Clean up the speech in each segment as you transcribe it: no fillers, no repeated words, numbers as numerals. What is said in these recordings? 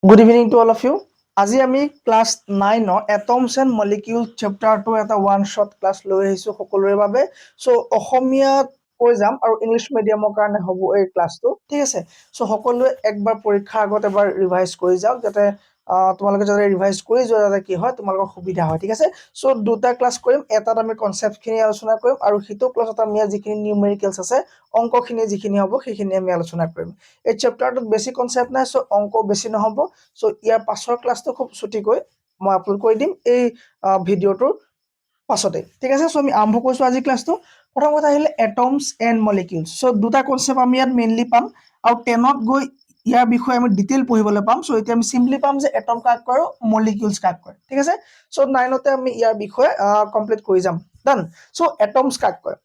Good evening to all of you. আজি আমি class 9 atoms and molecules চ্যাপ্টাৰটো এটা one shot class লৈ আহিছো সকলোৰে বাবে সো অসমীয়াত কৈ যাম আৰু ইংলিশ মিডিয়ামৰ কাৰণে হ'ব এই ক্লাসটো ঠিক আছে সো সকলোৱে একবাৰ পৰীক্ষা আগত এবাৰ ৰিভাইজ কৰি যাওক যাতে তোমালোকে যদি ৰিভাইজ কৰি যোৱা যাতে কি হয় তোমালোকৰ সুবিধা হয় ঠিক আছে সো দুটা ক্লাস কৰিম এটাত আমি কনসেপ্টখিনি আলোচনা কৰিম আৰু হিটো ক্লাসত আমি যিখিনি নিউমেৰিকেলস আছে অংকখিনি যিখিনি হ'ব সেইখিনি আমি আলোচনা কৰিম এই চ্যাপ্টাৰটোত বেছি কনসেপ্ট নাই সো অংক বেছি নহব সো ইয়াৰ পাছৰ ক্লাসটো খুব ছুটিকৈ মই আপলোড কৰি দিম এই ভিডিওটোৰ পাছতে ঠিক আছে সো আমি আৰম্ভ কৰিছো আজি ক্লাসটো প্ৰথম কথা আহিলে এটমস এন্ড মলিকিউলস সো দুটা কনসেপ্ট আমি ইয়াত মেইনলি পাম আৰু 10ত গৈ ইয়াৰ বিষয়ে আমি ডিটেইল পঢ়িবলৈ পাম সো এতিয়া আমি সিম্পলি পাম যে এটম কাক কয় মলিকিউলস কাক কয় ঠিক আছে সো 9তে আমি ইয়াৰ বিষয়ে কমপ্লিট কৰি যাম ডান সো এটমস কাক কয়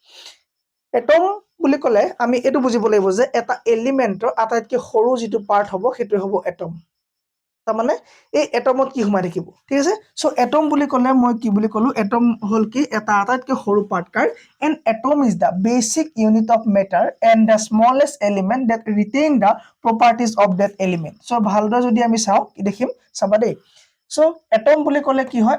এটম বুলি কলে আমি এটো বুজিব লাগিব যে এটা এলিমেন্টৰ আটাইতকৈ সৰু যেটো পাৰ্ট হ'ব সেইটো হ'ব এটম তাৰ মানে এই এটমত কি সোমাই থাকিব ঠিক আছে সো এটম বুলি কলে মই কি বুলি কলো এটম হল কি এটা আটাইতকৈ সৰু পাৰ্ট কাৰ and atom is the basic unit of matter and the smallest element that retain the properties of that element so ভালদৰে যদি আমি চাও কি দেখিম চাবা দেই সো এটম বুলি কলে কি হয়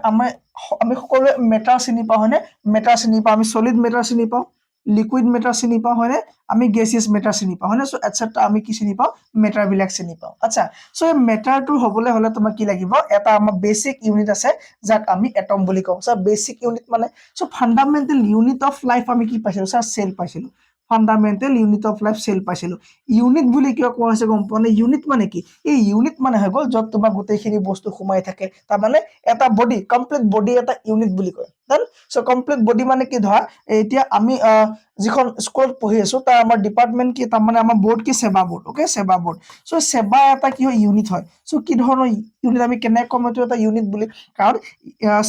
আমি সকলোৱে মেটাৰ চিনি পাও হয়নে মেটাৰ চিনি পাও আমি সলিড মেটাৰ চিনি পাও লিকুইড মেটাৰ চিনি পাও হয়নে আমি গ্যাসিয়াস মেটাৰ চিনি পাও হয়নে সো এটসেট্ৰা আমি কি চিনি পাও মেটাৰ বিলাক চিনি পাও আচ্ছা সো এই মেটাৰটো হ'বলৈ হলে তোমাক কি লাগিব এটা আমাৰ বেসিক ইউনিট আছে যাক আমি এটম বুলি কওঁ সো বেসিক ইউনিট মানে so fundamental unit of life আমি কি পাইছিলো স্যার সেল পাইছিলো fundamental unit of life cell পাইছিলো ইউনিট বুলি কিয় কোৱা হৈছে গম পোৱা নে ইউনিট মানে কি এই ইউনিট মানে হৈ গল যত তোমাৰ গোটেইখিনি বস্তু সোমাই থাকে তাৰ মানে এটা বডি কমপ্লিট বডি এটা ইউনিট বুলি কয় দেন সো কমপ্লিট বডি মানে কি ধৰা এতিয়া আমি যিখন স্কুলত পঢ়ি আছো তাৰ আমাৰ ডিপাৰ্টমেন্ট কি তাৰ মানে আমাৰ বোৰ্ড কি সেবা বোৰ্ড ওকে সেবা বোৰ্ড সো সেবা এটা কি হয় ইউনিট হয় সো কি ধৰণৰ ইউনিট আমি কেনে কম এটো এটা ইউনিট বুলি কাৰণ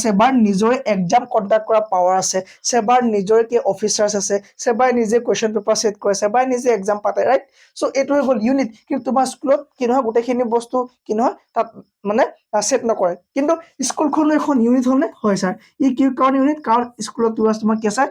সেবাৰ নিজৰে এক্সাম কন্ডাক্ট কৰা পাৱাৰ আছে সেবাৰ নিজৰে কি অফিচাৰ্স আছে সেবাই নিজে কোৱেশ্চন পেপাৰ সেট কৰে সেবাই নিজে এক্সাম পাতে ৰাইট সো এটো হৈ গল ইউনিট কিন্তু তোমাৰ স্কুলত কি নহয় গোটেইখিনি বস্তু কি নহয় তাত মানে সেট নকৰে কিন্তু স্কুলখন এখন ইউনিট হলনে হয় স্যাৰ ই কি কাৰণ ইউনিট কাৰণ স্কুলত তোমাৰ কি আছে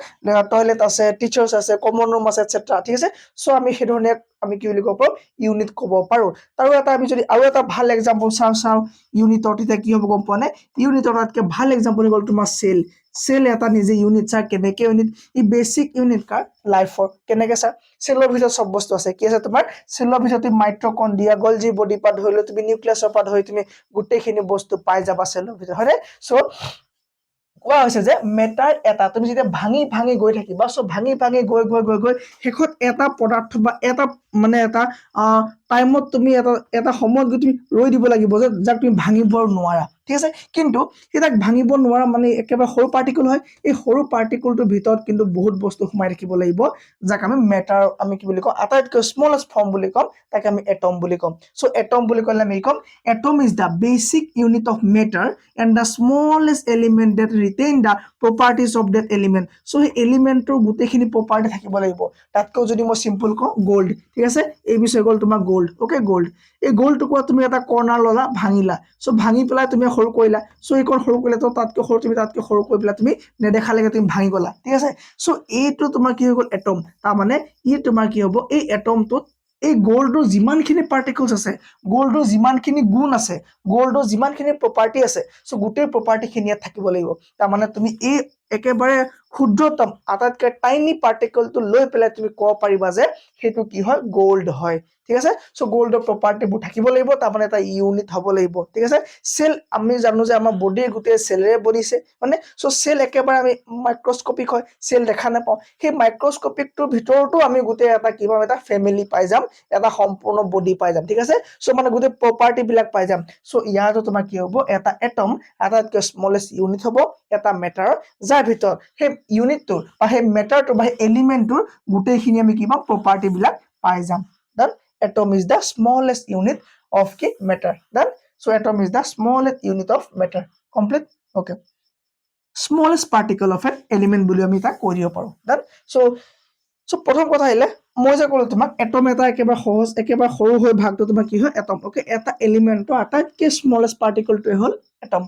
টয়লেট আছে টিচাৰ্স আছে কমন ৰুম আছে এটসেট্ৰা ঠিক আছে সো আমি সেই ধৰণে আমি কি বুলি কব ইউনিট কব পাৰো তাৰো এটা আমি যদি আৰু এটা ভাল এক্সাম্পল চাও ইউনিটৰ তেতিয়া কি হ'ব গম পোৱা নে ইউনিটৰ আটকে ভাল এক্সাম্পল হ'ল তোমাৰ সেল সেল এটা নিজে ইউনিট স্যাৰ কেনেকে ইউনিট ই বেসিক ইউনিট কাৰ লাইফৰ কেনেকে স্যাৰ সেলৰ ভিতৰত সব বস্তু আছে কি আছে তোমাৰ সেলৰ ভিতৰত মাইট্ৰকন্ড্ৰিয়া গলজি বডি পাৰ্ট হইলো তুমি নিউক্লিয়াছৰ পাৰ্ট হৈ তুমি গোটেইখিনি বস্তু পাই যাবা সেলৰ ভিতৰত হয়নে সো কোৱা হৈছে যে মেটাৰ এটা তুমি যেতিয়া ভাঙি ভাঙি গৈ থাকিবা সো ভাঙি ভাঙি গৈ শেষত এটা পদাৰ্থ বা এটা মানে এটা টাইমত তুমি এটা সময়ত গৈ তুমি ৰৈ দিব লাগিব যে যাক তুমি ভাঙিব নোৱাৰা ঠিক আছে কিন্তু এটাক ভাঙিব নোৱাৰা মানে একেবাৰে সৰু পাৰ্টিকল হয় এই সৰু পাৰ্টিকলটোৰ ভিতৰত কিন্তু বহুত বস্তু সোমাই থাকিব লাগিব যাক আমি মেটাৰ আমি কি বুলি কওঁ আটাইতকৈ স্মলেষ্ট ফৰ্ম বুলি কম তাকে আমি এটম বুলি কম সো এটম বুলি ক'লে আমি কম atom is the basic unit of matter and the smallest element that retain the properties of that element so এই এলিমেন্টৰ গোটেইখিনি প্ৰপাৰ্টি থাকিব লাগিব তাতকৈ যদি মই সিম্পল কওঁ গোল্ড ঠিক আছে এই বিষয় গল তোমাৰ গোল্ড ওকে গোল্ড এই গোল্ডটো কোৱা তুমি এটা কৰ্নাৰ ললা ভাঙিলা সো ভাঙি পেলাই তুমি সৰু কৰিলা সো এইখন সৰু কৰিলে তো তাতকৈ সৰু তুমি তাতকৈ সৰু কৰি পেলাই তুমি নেদেখালৈকে তুমি ভাঙি গলা ঠিক আছে সো এইটো তোমাৰ কি হৈ গল এটম তাৰ মানে ই তোমাৰ কি হ'ব এই এটমটোত এই গোল্ডৰ যিমানখিনি পাৰ্টিকলছ আছে গোল্ডৰ যিমানখিনি গুণ আছে গোল্ডৰ যিমানখিনি প্ৰপাৰ্টি আছে সো গোটেই প্ৰপাৰ্টি খিনি ইয়াত থাকিব লাগিব তাৰ মানে তুমি এই একেবাৰে ক্ষুদ্ৰতম আটাইতকৈ টাইনি পাৰ্টিকলটো লৈ পেলাই তুমি ক'ব পাৰিবা যে হেতু কি হয় গোল্ড হয় ঠিক আছে সো গোল্ডৰ প্ৰপাৰ্টিবোৰ থাকিব লাগিব তাৰ মানে এটা ইউনিট হ'ব লাগিব ঠিক আছে সেল আমি জানো যে আমাৰ বডিৰ গোটেই সেলেৰে বনিছে মানে সো সেল একেবাৰে আমি মাইক্ৰোস্কোপিক হয় সেল দেখা নাপাওঁ সেই মাইক্ৰোস্কোপিকটোৰ ভিতৰতো আমি গোটেই এটা কি পাম এটা ফ্যামিলি পাই যাম এটা সম্পূৰ্ণ বডি পাই যাম ঠিক আছে সো মানে গোটেই প্ৰপাৰ্টি বিলাক পাই যাম সো ইয়াতো তোমাৰ কি হ'ব এটা এটম আটাইতকৈ স্মলেষ্ট ইউনিট হ'ব এটা মেটাৰ যাৰ ভিতৰত সেই ইউনিটটো বা সেই মেটাৰটো বা সেই এলিমেন্টটোৰ গোটেইখিনি আমি কি পাম প্ৰপাৰ্টি বিলাক পাই যাম then atom is the smallest unit of the matter then so atom is the smallest unit of matter complete okay smallest particle of an element বুলি আমি তাক কৈ দিব পাৰো দেন সো প্ৰথম কথা আহিলে মই যে ক'লো তোমাক এটম এটা একেবাৰে সহজ একেবাৰে সৰু হৈ ভাগটো তোমাৰ কি হয় এটম ওকে এটা এলিমেন্টৰ আটাইতকৈ স্মলেষ্ট পাৰ্টিকলটোৱে হ'ল এটম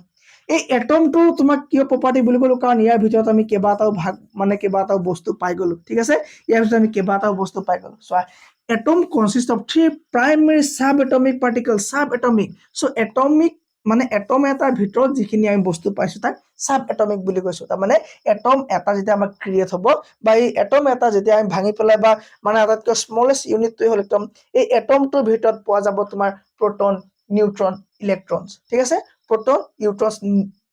এই এটমটো তোমাক কিয় প্ৰপাৰ্টি বুলি ক'লো কাৰণ ইয়াৰ ভিতৰত আমি কেইবাটাও ভাগ মানে কেইবাটাও বস্তু পাই গলো ঠিক আছে ইয়াৰ ভিতৰত আমি কেইবাটাও বস্তু পাই গলো চোৱা atom consists of three primary subatomic particles subatomic so atomic মানে এটম এটাৰ ভিতৰত যিখিনি আমি বস্তু পাইছো তাক সাব এটমিক বুলি কৈছো তাৰ মানে এটম এটা যেতিয়া আমাক ক্ৰিয়েট হ'ব বা এই এটম এটা যেতিয়া আমি ভাঙি পেলাই বা মানে আটাইতকৈ স্মলেষ্ট ইউনিটটো হ'ল এটম এই এটমটোৰ ভিতৰত পোৱা যাব তোমাৰ প্ৰটন নিউট্ৰন ইলেক্ট্ৰনছ ঠিক আছে প্ৰটন নিউট্ৰনছ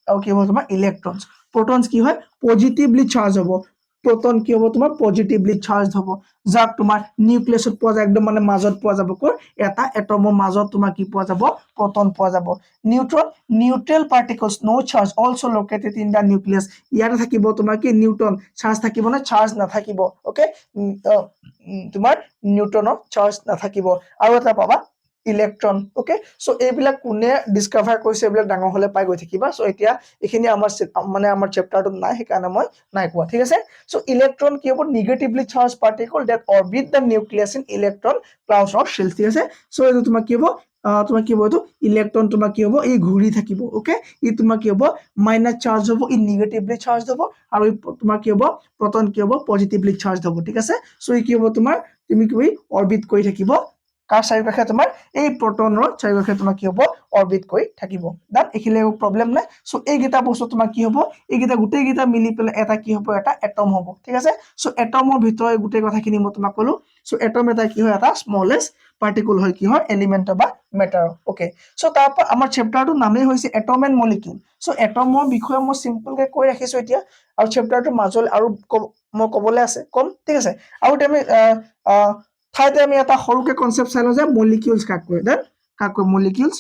আৰু কি হ'ব তোমাৰ ইলেক্ট্ৰনছ প্ৰটনছ কি হয় পজিটিভলি চাৰ্জ হ'ব proton কি হ'ব তোমাৰ পজিটিভলি চাৰ্জড হ'ব যাক তোমাৰ নিউক্লিয়াছত পোৱা যায় একদম মানে মাজত পোৱা যাব কৰ এটা এটমৰ মাজত তোমাৰ কি পোৱা যাব proton পোৱা যাব neutron neutral particles no charge also located in the nucleus ইয়াতে থাকিব তোমাৰ কি নিউট্ৰন চাৰ্জ থাকিব না চাৰ্জ নাথাকিব ওকে তোমাৰ নিউট্ৰনৰ চাৰ্জ নাথাকিব আৰু এটা পাবা ইলেক্ট্ৰন ওকে সো এইবিলাক কোনে ডিসকভাৰ কৰিছে এইবিলাক ডাঙৰ হলে পাই গৈ থাকিবা সো এতিয়া এখিনি আমাৰ চেপ্টাৰটো নাই সেইকাৰণে মই নাই কোৱা ঠিক আছে সো ইলেক্ট্ৰন কি হ'ব negatively charge particle that orbit the nucleus in electron clouds of shells ঠিক আছে সো এইটো তোমাৰ কি হ'ব তোমাৰ কি হ'ব এইটো ইলেক্ট্ৰন তোমাৰ কি হ'ব এই ঘূৰি থাকিব ওকে ই তোমাৰ কি হ'ব মাইনাস চাৰ্জ হ'ব ই নেগেটিভলি চাৰ্জ হ'ব আৰু তোমাৰ কি হ'ব প্ৰটন কি হ'ব পজিটিভলি চাৰ্জ হ'ব ঠিক আছে সো ই কি হ'ব তোমাৰ তুমি কি অৰবিট কৰি থাকিব কাৰ চাৰিওকাষে তোমাৰ এই প্ৰটনৰ চাৰিওকাষে তোমাৰ কি হ'ব অৰবিট কৰি থাকিব দান এখিলে প্ৰবলেম নাই সো এইগিটা বস্তু তোমাৰ কি হ'ব এইগিটা গোটেইগিটা মিলি পেলাই এটা কি হ'ব এটা এটম হ'ব ঠিক আছে সো এটমৰ ভিতৰত গোটেই কথাখিনি মই তোমাক ক'লো সো এটম এটা কি হয় এটা স্মলেষ্ট পাৰ্টিকল হয় কি হয় এলিমেন্ট বা মেটাৰ ওকে সো তাৰপৰা আমাৰ চেপ্টাৰটো নামেই হৈছে এটম এণ্ড মলিকিউল সো এটমৰ বিষয়ে মই সিম্পলকে কৈ ৰাখিছো এতিয়া আৰু চেপ্টাৰটো মাজল আৰু মই ক'বলৈ আছে কম ঠিক আছে আৰু আমি ঠাইতে আমি এটা সৰুকে কনসেপ্ট চাই লওঁ যে মলিকিউলছ কাক কয় দেন কাক কয় molecules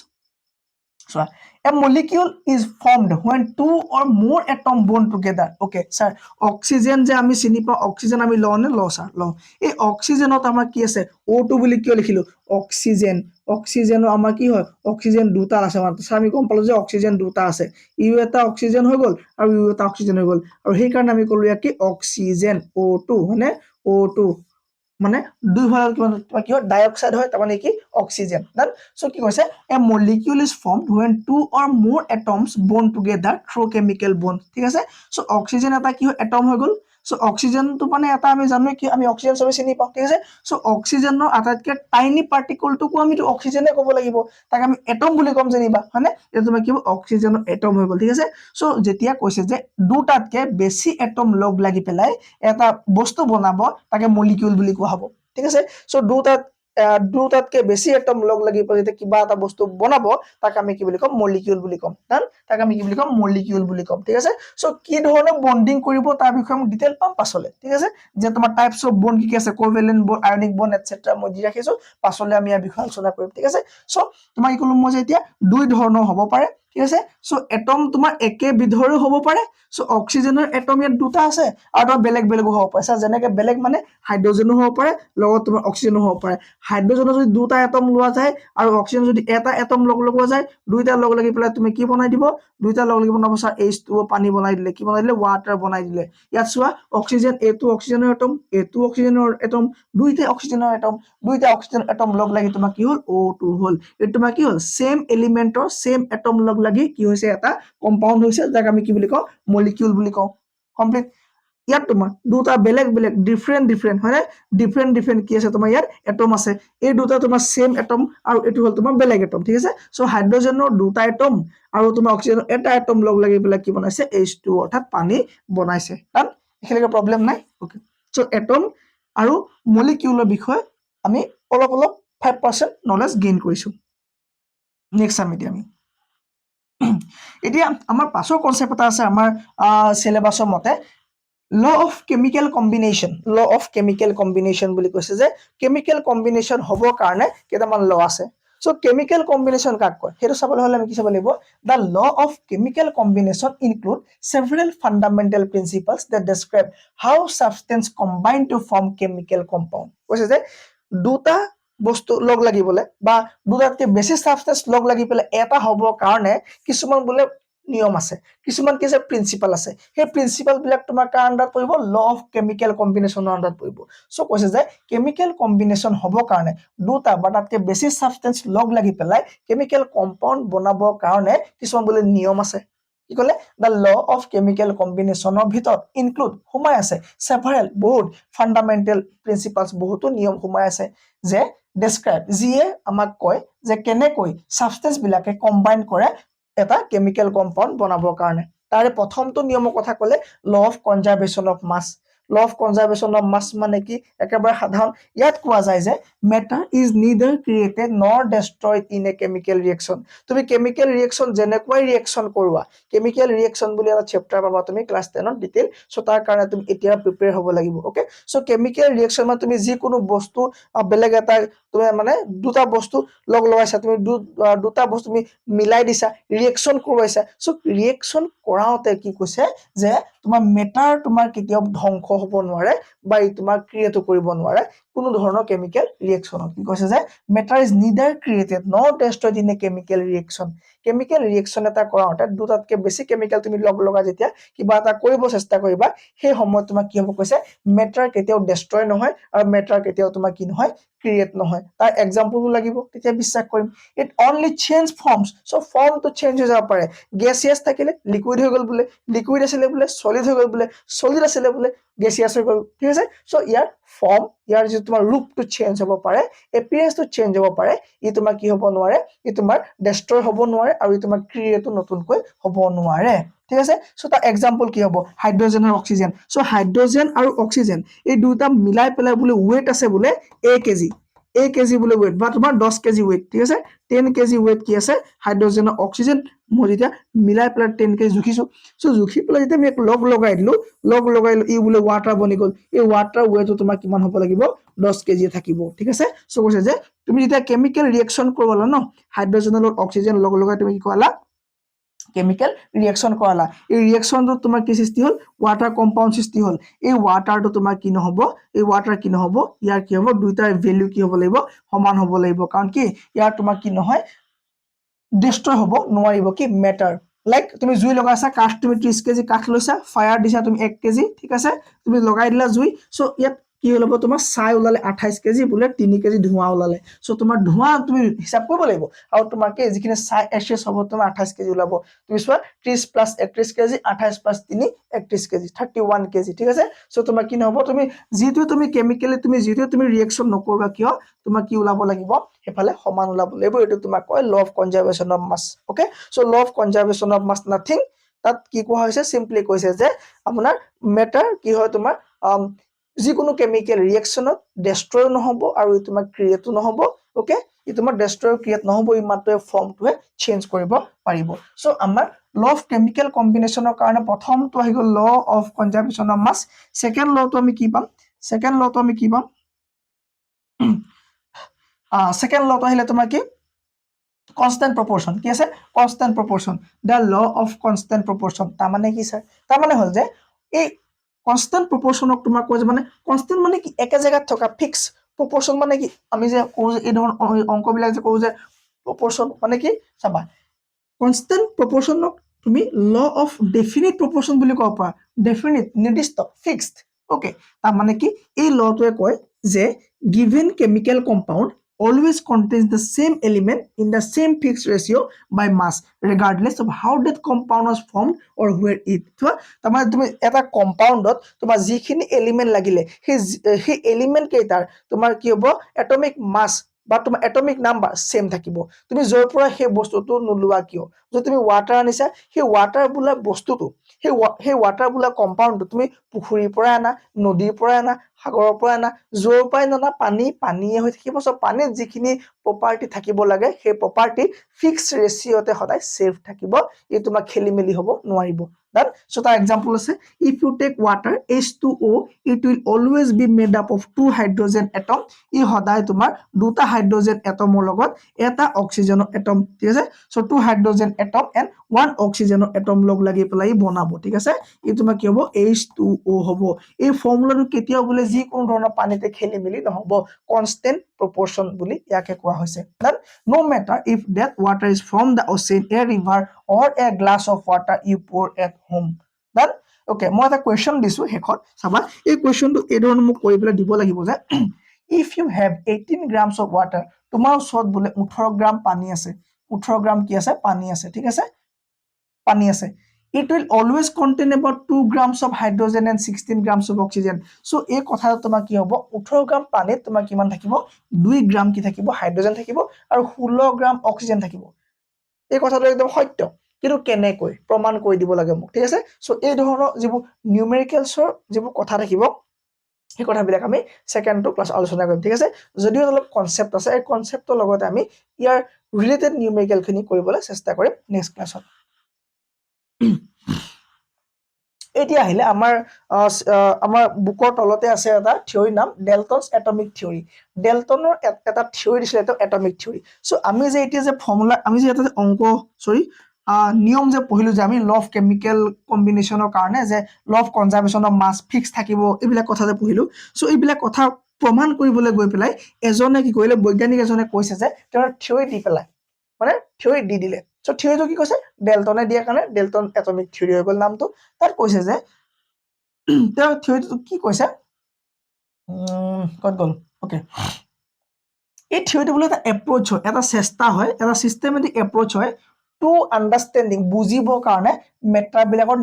So, a molecule is formed when two or more atoms bond together. Okay, sir. Oxygen যে আমি চিনি পাওঁ অক্সিজেন আমি লওঁ নে লওঁ স্যার লওঁ এই অক্সিজেনত আমাৰ কি আছে O2 বুলি কিয় লিখিলো অক্সিজেন অক্সিজেনৰ আমাৰ কি হয় অক্সিজেন দুটা আছে মানে আমি গম পালো যে অক্সিজেন দুটা আছে ইউ এটা অক্সিজেন হৈ গ'ল আৰু ইউ এটা অক্সিজেন হৈ গ'ল আৰু সেই কাৰণে আমি ক'লো ইয়াক কি অক্সিজেন O2 হয়নে O2 মানে দুই ভাগৰ কি হয় ডাইঅক্সাইড হয় তাৰ মানে কি অক্সিজেন দেন সো কি কৈছে a molecule is formed when two or more atoms bond together through chemical bond ঠিক আছে সো অক্সিজেন এটা কি হয় এটম হৈ গ'ল সো অক্সিজেনটো মানে এটা আমি জানো কি আমি অক্সিজেন সবে চিনি পাওঁ ঠিক আছে সো অক্সিজেনৰ আটাইতকৈ টাইনি পাৰ্টিকলটোকো আমি অক্সিজেনে ক'ব লাগিব তাক আমি এটম বুলি ক'ম যেনিবা হয়নে এটা তোমাৰ কি অক্সিজেনৰ এটম হৈ গ'ল ঠিক আছে সো যেতিয়া কৈছে যে দুটাতকৈ বেছি এটম লগ লাগি পেলাই এটা বস্তু বনাব তাকে মলিকিউল বুলি কোৱা হ'ব ঠিক আছে সো দুটাতকে বেছি এটম লগ লাগি পেলাই যেতিয়া কিবা এটা বস্তু বনাব তাক আমি কি বুলি ক'ম মলিকিউল বুলি ক'ম তাক আমি কি বুলি ক'ম মলিকিউল বুলি ক'ম ঠিক আছে সো কি ধৰণে বন্ডিং কৰিব তাৰ বিষয়ে আমি ডিটেইল পাম পাছলে ঠিক আছে যে তোমাৰ টাইপছ অফ বন্ড কি আছে কোভেলেন্ট বন্ড আয়নিক বন্ড এটসেট্ৰা মই দি ৰাখিছো পাছলে আমি ইয়াৰ বিষয়ে আলোচনা কৰিম ঠিক আছে সো তোমাৰ কি ক'লো মই যে এতিয়া দুই ধৰণৰ হ'ব পাৰে ঠিক আছে সো এটম তোমাৰ একে বিধৰো হ'ব পাৰে সো অক্সিজেনৰ এটম ইয়াত দুটা আছে আৰু তোমাৰ বেলেগ বেলেগো হ'ব পাৰে যেনেকে বেলেগ মানে হাইড্ৰজেনো হ'ব পাৰে লগত তোমাৰ অক্সিজেনো হ'ব পাৰে হাইড্ৰজেনৰ যদি দুটা এটম লোৱা যায় আৰু অক্সিজেন যদি এটা এটম লগ লগোৱা যায় দুইটা লগ লাগি পেলাই তুমি কি বনাই দিব দুইটা লগ লাগি বনাব স্যাৰ H2O পানী বনাই দিলে কি বনাই দিলে ৱাটাৰ বনাই দিলে ইয়াত চোৱা অক্সিজেন এটো অক্সিজেনৰ এটম এটো অক্সিজেনৰ এটম দুইটা অক্সিজেনৰ এটম লগ লাগি তোমাৰ কি হ'ল O2 হ'ল এইটো তোমাৰ কি হ'ল সেম এলিমেন্টৰ সেম এটম লগ লাগি কি হৈছে এটা কম্পাউণ্ড হৈছে যাক আমি কি বুলি কওঁ মলিকিউল বুলি কওঁ কমপ্লিট ইয়াত তোমাৰ দুটা বেলেগ বেলেগ ডিফাৰেন্ট হয় ডিফাৰেন্ট কি আছে তোমাৰ ইয়াত এটম আছে এই দুটা তোমাৰ সেম এটম আৰু এটো হ'ল তোমাৰ বেলেগ এটম ঠিক আছে সো হাইড্ৰজেনৰ দুটা এটম আৰু তোমাৰ অক্সিজেনৰ এটা এটম লগ লাগি পেলাই কি বনাইছে H2O অৰ্থাৎ পানী বনাইছে তাত এখিলৈকে প্ৰবলেম নাই ওকে সো এটম আৰু মলিকিউলৰ বিষয়ে আমি অলপ 5% নলেজ গেইন কৰিছো নেক্সট আমি এতিয়া আমাৰ পাছৰ কনসেপ্ট এটা আছে আমাৰ সিলেবাসৰ মতে ল অফ কেমিকেল কম্বিনেশ্যন বুলি কৈছে যে কেমিকেল কম্বিনেশ্যন হ'বৰ কাৰণে কেইটামান ল আছে সো কেমিকেল কম্বিনেশ্যন কাক কয় সেইটো চাবলৈ হলে আমি কি চাব লাগিব the law of chemical combination include several fundamental principles that describe how substance combine to form chemical compound কৈছে যে দুটা বস্তু লগ লাগিবলৈ বা দুটাতকৈ বেছি সাবস্টেন্স লগ লাগি পেলাই এটা হ'বৰ কাৰণে কিছুমান বোলে নিয়ম আছে কিছুমান কি আছে প্ৰিন্সিপাল আছে সেই প্ৰিন্সিপাল বিলাক তোমাৰ কাৰ আন্ডাৰত পৰিব ল অফ কেমিকেল কম্বিনেশ্যনৰ আন্ডাৰত পৰিব সো কৈছে যে কেমিকেল কম্বিনেশ্যন হ'বৰ কাৰণে দুটা বা তাতকৈ বেছি সাবস্টেন্স লগ লাগি পেলাই কেমিকেল কম্পাউণ্ড বনাবৰ কাৰণে কিছুমান বোলে নিয়ম আছে কি ক'লে দ্য ল অফ কেমিকেল কম্বিনেশ্যনৰ ভিতৰত ইনক্লুড সোমাই আছে সেভাৰেল বহুত ফাণ্ডামেণ্টেল প্ৰিন্সিপালছ বহুতো নিয়ম সোমাই আছে যে ডেছক্ৰাইব যিয়ে আমাক কয় যে কেনেকৈ ছাবষ্টেন্স বিলাকে কম্বাইন কৰে এটা কেমিকেল কম্পাউণ্ড বনাবৰ কাৰণে তাৰে প্ৰথমটো নিয়মৰ কথা ক'লে ল অফ কনজাৰ্ভেশ্যন অফ মাছ ল অফ কনজাৰ্ভেশ্যন অফ মাছ মানে কি একেবাৰে সাধাৰণ ইয়াত কোৱা যায় যে matter is neither created nor destroyed in a chemical reaction তুমি কেমিকেল ৰিয়েকশ্যন যেনেকুৱাই ৰিয়েকশ্যন কৰোৱা কেমিকেল ৰিয়েকশ্যন বুলি এটা চেপ্টাৰ পাবা তুমি ক্লাছ 10ত ডিটেইল সো তাৰ কাৰণে তুমি এতিয়া প্ৰিপেয়াৰ হ'ব লাগিব ওকে সো কেমিকেল ৰিয়েকশ্যন মানে তুমি যিকোনো বস্তু বেলেগ এটা তুমি মানে দুটা বস্তু লগ লগাইছা তুমি দুটা বস্তু তুমি মিলাই দিছা ৰিয়েকশ্যন কৰোৱাইছা সো ৰিয়েকশ্যন কৰাওতে কি কৈছে যে তোমাৰ মেটাৰ তোমাৰ কেতিয়াও ধ্বংস হ'ব নোৱাৰে বা তোমাৰ ক্ৰিয়েটো কৰিব নোৱাৰে কোনো ধৰণৰ কেমিকেল ৰিয়েকশ্যনত কি কৈছে যে matter is neither created nor destroyed in a chemical reaction chemical reaction এটা কৰাওতে দুটাতকৈ বেছি কেমিকেল তুমি লগ লগা যেতিয়া কিবা এটা কৰিব চেষ্টা কৰিবা সেই সময়ত তোমাক কি হ'ব কৈছে মেটাৰ কেতিয়াও ডেষ্ট্ৰয় নহয় আৰু মেটাৰ কেতিয়াও তোমাৰ কি নহয় ক্ৰিয়েট নহয় তাৰ এক্সাম্পলটো লাগিব তেতিয়া বিশ্বাস কৰিম it only change forms so ফৰ্মটো চেঞ্জ হৈ যাব পাৰে গেছিয়াছ থাকিলে লিকুইড হৈ গ'ল বোলে লিকুইড আছিলে বোলে সলিড হৈ গ'ল বোলে সলিড আছিলে বোলে গেছিয়াছ হৈ গ'ল ঠিক আছে সো ইয়াৰ ফৰ্ম ইয়াৰ যে তোমাৰ ৰূপটো চেঞ্জ হ'ব পাৰে এপিয়াৰেন্সটো চেঞ্জ হ'ব পাৰে ই তোমাৰ কি হ'ব নোৱাৰে ই তোমাৰ ডেষ্ট্ৰয় হ'ব নোৱাৰে আৰু ই তোমাৰ ক্ৰিয়েটো নতুনকৈ হ'ব নোৱাৰে ঠিক আছে সো তাৰ এক্সাম্পল কি হ'ব হাইড্ৰজেন আৰু অক্সিজেন সো হাইড্ৰজেন আৰু অক্সিজেন এই দুটা মিলাই পেলাই বোলে ওয়েট আছে বোলে a কেজি বোলে ওয়েট বা তোমাৰ 10 কেজি ওয়েট ঠিক আছে 10 কেজি ওয়েট কি আছে হাইড্ৰজেন আৰু অক্সিজেন মই যেতিয়া মিলাই পেলাই 10 কেজি জুখিছো সো জুখি পেলাই যেতিয়া আমি লগ লগাই দিলো ই বোলে ৱাটাৰ বনি গ'ল এই ৱাটাৰ ওয়েটটো তোমাৰ কিমান হ'ব লাগিব 10 কেজি থাকিব ঠিক আছে সো কৈছে যে তুমি যেতিয়া কেমিকেল ৰিয়েকশ্যন কৰিবলা ন হাইড্ৰজেনৰ লগত অক্সিজেন লগ লগাই তুমি কি কৰালা কেমিকেল ৰিয়েকশ্যন কৰালা এই ৰিয়েকশ্যনটো তোমাৰ কি সৃষ্টি হ'ল ৱাটাৰ কম্পাউণ্ড সৃষ্টি হ'ল এই ৱাটাৰটো তোমাৰ কি নহ'ব এই ৱাটাৰ কি নহ'ব ইয়াৰ কি হ'ব দুইটাৰ ভ্যালু কি হ'ব লাগিব সমান হ'ব লাগিব কাৰণ কি ইয়াৰ তোমাৰ কি নহয় ডেষ্ট্ৰয় হ'ব নোৱাৰিব কি মেটাৰ লাইক তুমি জুই লগাইছা কাঠ তুমি 30 কেজি কাঠ লৈছা ফায়াৰ দিছা তুমি 1 কেজি ঠিক আছে তুমি লগাই দিলা জুই সো ইয়াত কি হ'ল হ'ব তোমাৰ ছাই ওলালে 28 কেজি বোলে 3 কেজি ধোঁৱা ওলালে সো তোমাৰ ধোঁৱা তুমি হিচাপ কৰিব লাগিব আৰু তোমাৰ কি যিখিনি ছাই এশেছ হ'ব তোমাৰ 28 কেজি ওলাব তুমি চোৱা 30 plus 31 KG 28 plus 3 31 KG 31 KG ঠিক আছে সো তোমাৰ কি নহ'ব তুমি যেটো তুমি কেমিকেলি তুমি যেটো তুমি ৰিয়েকশ্যন নকৰবা কিয় তোমাৰ কি ওলাব লাগিব হেফালে সমান ওলাব লাগিব এটো তোমাক কয় law of conservation of mass okay so law of conservation of mass nothing তাত কি কোৱা হৈছে সিম্পলি কৈছে যে আপোনাৰ মেটাৰ কি হয় তোমাৰ যিকোনো কেমিকেল ৰিয়েকশ্যনত ডেষ্ট্ৰয় নহ'ব আৰু তোমাৰ ক্ৰিয়েটো নহ'ব ওকে ই তোমাৰ ডেষ্ট্ৰয় ক্ৰিয়েট নহ'ব ই মাত্ৰ ফৰ্মটোৱে চেঞ্জ কৰিব পাৰিব সো আমাৰ ল অফ কেমিকেল কম্বিনেশ্যনৰ কাৰণে প্ৰথমটো আহি গ'ল law of conservation of mass second লটো আমি কি পাম সেকেন্ড লটো আহিলে তোমাৰ কি constant proportion কি আছে constant proportion the law of constant proportion তাৰ মানে কি স্যাৰ তাৰ মানে হল যে এই constant proportion তোমাক কয় যে মানে constant মানে কি একে জায়গাত থকা ফিক্স proportion মানে কি আমি যে এই ধৰণ অংকবিলাক যে কৰো যে proportion মানে কি চাবা constant proportion তুমি law of definite proportion বুলি কব পাৰা definite নিৰ্দিষ্ট fixed okay তাৰ মানে কি এই লটোৱে কয় যে given chemical compound always contains the same element in the same fixed ratio by mass regardless of how that compound was formed or where it তাৰমানে তুমি এটা কম্পাউণ্ডত তোমাৰ যিখিনি এলিমেন্ট লাগিলে সেই এলিমেন্ট কেইটাৰ তোমাৰ কি হ'ব এটমিক মাস বা তোমাৰ এটমিক নাম্বাৰ সেম থাকিব তুমি জৰ পৰা সেই বস্তুটো নুলুৱা কিয় যদি তুমি ওয়াটাৰ আনিছা সেই ওয়াটাৰ বোলা বস্তুটো সেই ওয়াটাৰ বোলা কম্পাউণ্ডটো তুমি পুখুৰীৰ পৰা আনা নদীৰ পৰা আনা সাগৰৰ পৰা আনা জৰ পৰা আনা পানীয়ে হৈ থাকিব সব পানীত যিখিনি প্ৰপাৰ্টি থাকিব লাগে সেই প্ৰপাৰ্টি ফিক্স ৰেশিওতে সদায় সেফ থাকিব ই তোমাক খেলি মেলি হ'ব নোৱাৰিব That so the example is if you take water H2O it will always be made up of two hydrogen atom ই সদায় তোমাৰ দুটা হাইড্ৰোজেন এটমৰ লগত এটা অক্সিজেনৰ এটম ঠিক আছে so two hydrogen atom and one অক্সিজেনৰ এটম লগ লাগি পেলাই বনাব ঠিক আছে ই তোমাৰ কি হ'ব H2O হ'ব এই ফৰ্মুলাটো কেতিয়াও বোলে যি কোন ধৰণৰ পানীতে খেলি মেলি নহব কনস্ট্যান্ট proportion বুলি ইয়াকে কোৱা হৈছে that no matter if that water is from the ocean a river or a glass of water you pour at home that okay মই এটা কোৱেশ্চন দিছো হেকত চাবা এই কোৱেশ্চনটো এই ধৰণৰ মোক কৰি পেলাই দিব লাগিব যে if you have 18 grams of water তোমাৰ ওচৰত বোলে 18 গ্ৰাম পানী আছে 18 গ্ৰাম কি আছে পানী আছে ঠিক আছে পানী আছে it will always contain about 2 grams of hydrogen and 16 grams of oxygen. So এই কথাটো তোমাক কি হ'ব 18 গ্ৰাম পানীত তোমাক কিমান থাকিব 2 গ্ৰাম কি থাকিব হাইড্ৰোজেন থাকিব আৰু 16 গ্ৰাম অক্সিজেন থাকিব এই কথাটো একদম সত্য কিন্তু কেনেকৈ প্ৰমাণ কৰি দিব লাগে মোক ঠিক আছে সো এই ধৰণৰ যিবোৰ নিউমেৰিকেলছৰ যিবোৰ কথা থাকিব এই কথাবিলাক আমি সেকেন্ডটো ক্লাস আলোচনা কৰিম ঠিক আছে যদিও অলপ কনসেপ্ট আছে এই কনসেপ্টৰ লগতে আমি ইয়াৰ ৰিলেটেড নিউমেৰিকেল খিনি কৰিবলৈ চেষ্টা কৰিম নেক্সট ক্লাছত এতিয়া আহিলে আমাৰ বুকৰ তলতে আছে এটা থিওৰি নাম ডেলটনছ এটমিক থিওৰি ডেলটনৰ এটা থিওৰি দিছিলে এটা এটমিক থিওৰি সো আমি যে এতিয়া যে ফৰ্মুলা আমি যে এটা অংক সৰি নিয়ম যে পঢ়িলো যে আমি ল অফ কেমিকেল কম্বিনেশনৰ কাৰণে যে law of conservation of mass fix থাকিব এইবিলাক কথা যে পঢ়িলো সো এইবিলাক কথা প্ৰমাণ কৰিবলৈ গৈ পেলাই এজনে কি কৰিলে বৈজ্ঞানিক এজনে কৈছে যে তেওঁৰ থিওৰি দি পেলাই মানে থিওৰি দি দিলে সো থিওৰিটো কি কৈছে ডেলটনে দিয়া কাৰণে ডেলটন এটমিক থিওৰি হৈ গ'ল নামটো তাত কৈছে যে তেওঁৰ থিওৰিটো কি কৈছে ক'ত গ'ল ওকে এই থিওৰিটো বোলে এটা এপ্ৰোচ হয় এটা চেষ্টা হয় এটা সিস্টেমেটিক এপ্ৰোচ হয় টু আন্ডাৰষ্টেণ্ডিং বুজিবৰ কাৰণে মেটাৰবিলাকৰ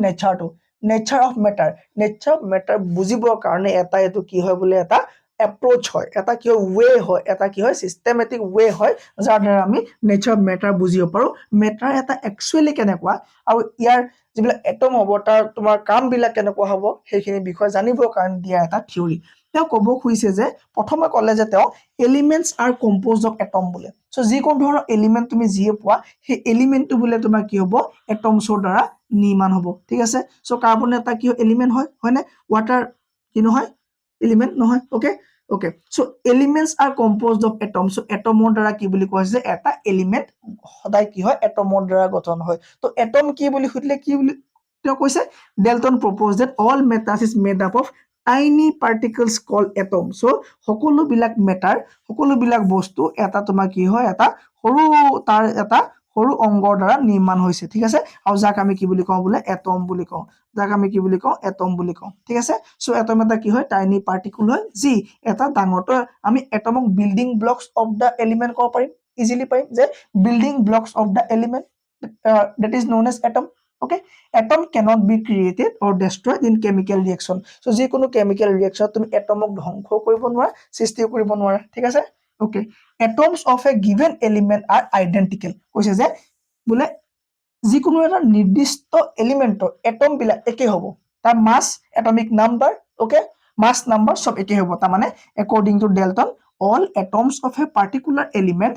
নেচাৰ অফ মেটাৰ বুজিবৰ কাৰণে এটা এইটো কি হয় বোলে এটা এপ্ৰোচ হয় এটা কি ৱে হয় এটা কি হয় সিস্টেমেটিক ৱে হয় যাৰ দ্বাৰা আমি নেচাৰ অফ মেটাৰ বুজিব পাৰো মেটাৰ এটা একচুৱেলি কেনেকুৱা আৰু ইয়াৰ যিবিলাক এটম হ'ব তাৰ তোমাৰ কামবিলাক কেনেকুৱা হ'ব সেইখিনি বিষয় জানিবৰ কাৰণে দিয়া এটা থিওৰি তেওঁ ক'ব খুজিছে যে প্ৰথমে ক'লে যে তেওঁ elements R compose of atom বোলে সো যিকোনো ধৰণৰ এলিমেন্ট তুমি যিয়ে পোৱা সেই এলিমেন্টটো বোলে তোমাৰ কি হ'ব এটমছৰ দ্বাৰা নিৰ্মাণ হ'ব ঠিক আছে সো কাৰ্বন এটা কি এলিমেন্ট হয় নে ওৱাটাৰ কি নহয় এলিমেন্ট নহয় okay so elements are composed of atom so এটমৰ দ্বাৰা কি বুলি কোৱা হৈছে এটা এলিমেন্ট সদায় কি হয় এটমৰ দ্বাৰা গঠন হয় তো এটম কি বুলি সুধিলে কি বুলি তেওঁ কৈছে Dalton propose that all matter is made up of tiny particles called atom so সকলোবিলাক মেটাৰ সকলোবিলাক বস্তু এটা তোমাৰ কি হয় এটা সৰু তাৰ এটা সৰু অংগৰ দ্বাৰা নিৰ্মাণ হৈছে ঠিক আছে আৰু যাক আমি কি বুলি কওঁ বোলে এটম বুলি কওঁ যাক আমি কি বুলি কওঁ এটম বুলি কওঁ ঠিক আছে সো এটম এটা কি হয় টাইনি পাৰ্টিকুল হয় যি এটা ডাঙৰটো আমি এটমক building blocks of the element ক'ব পাৰিম ইজিলি পাৰিম যে building blocks of the element that is known as atom okay atom cannot be created or destroyed in chemical reaction so যিকোনো chemical reaction তুমি এটমক ধ্বংস কৰিব নোৱাৰা সৃষ্টি কৰিব নোৱাৰা ঠিক আছে okay atoms of a given element are identical কৈছে যে বোলে যিকোনো এটা নিৰ্দিষ্ট এলিমেন্টৰ এটম বিলাক একে হ'ব তাৰ মাস এটমিক নাম্বাৰ ওকে মাস নাম্বাৰ সব একে হ'ব তাৰ মানে according to Dalton all atoms of a particular element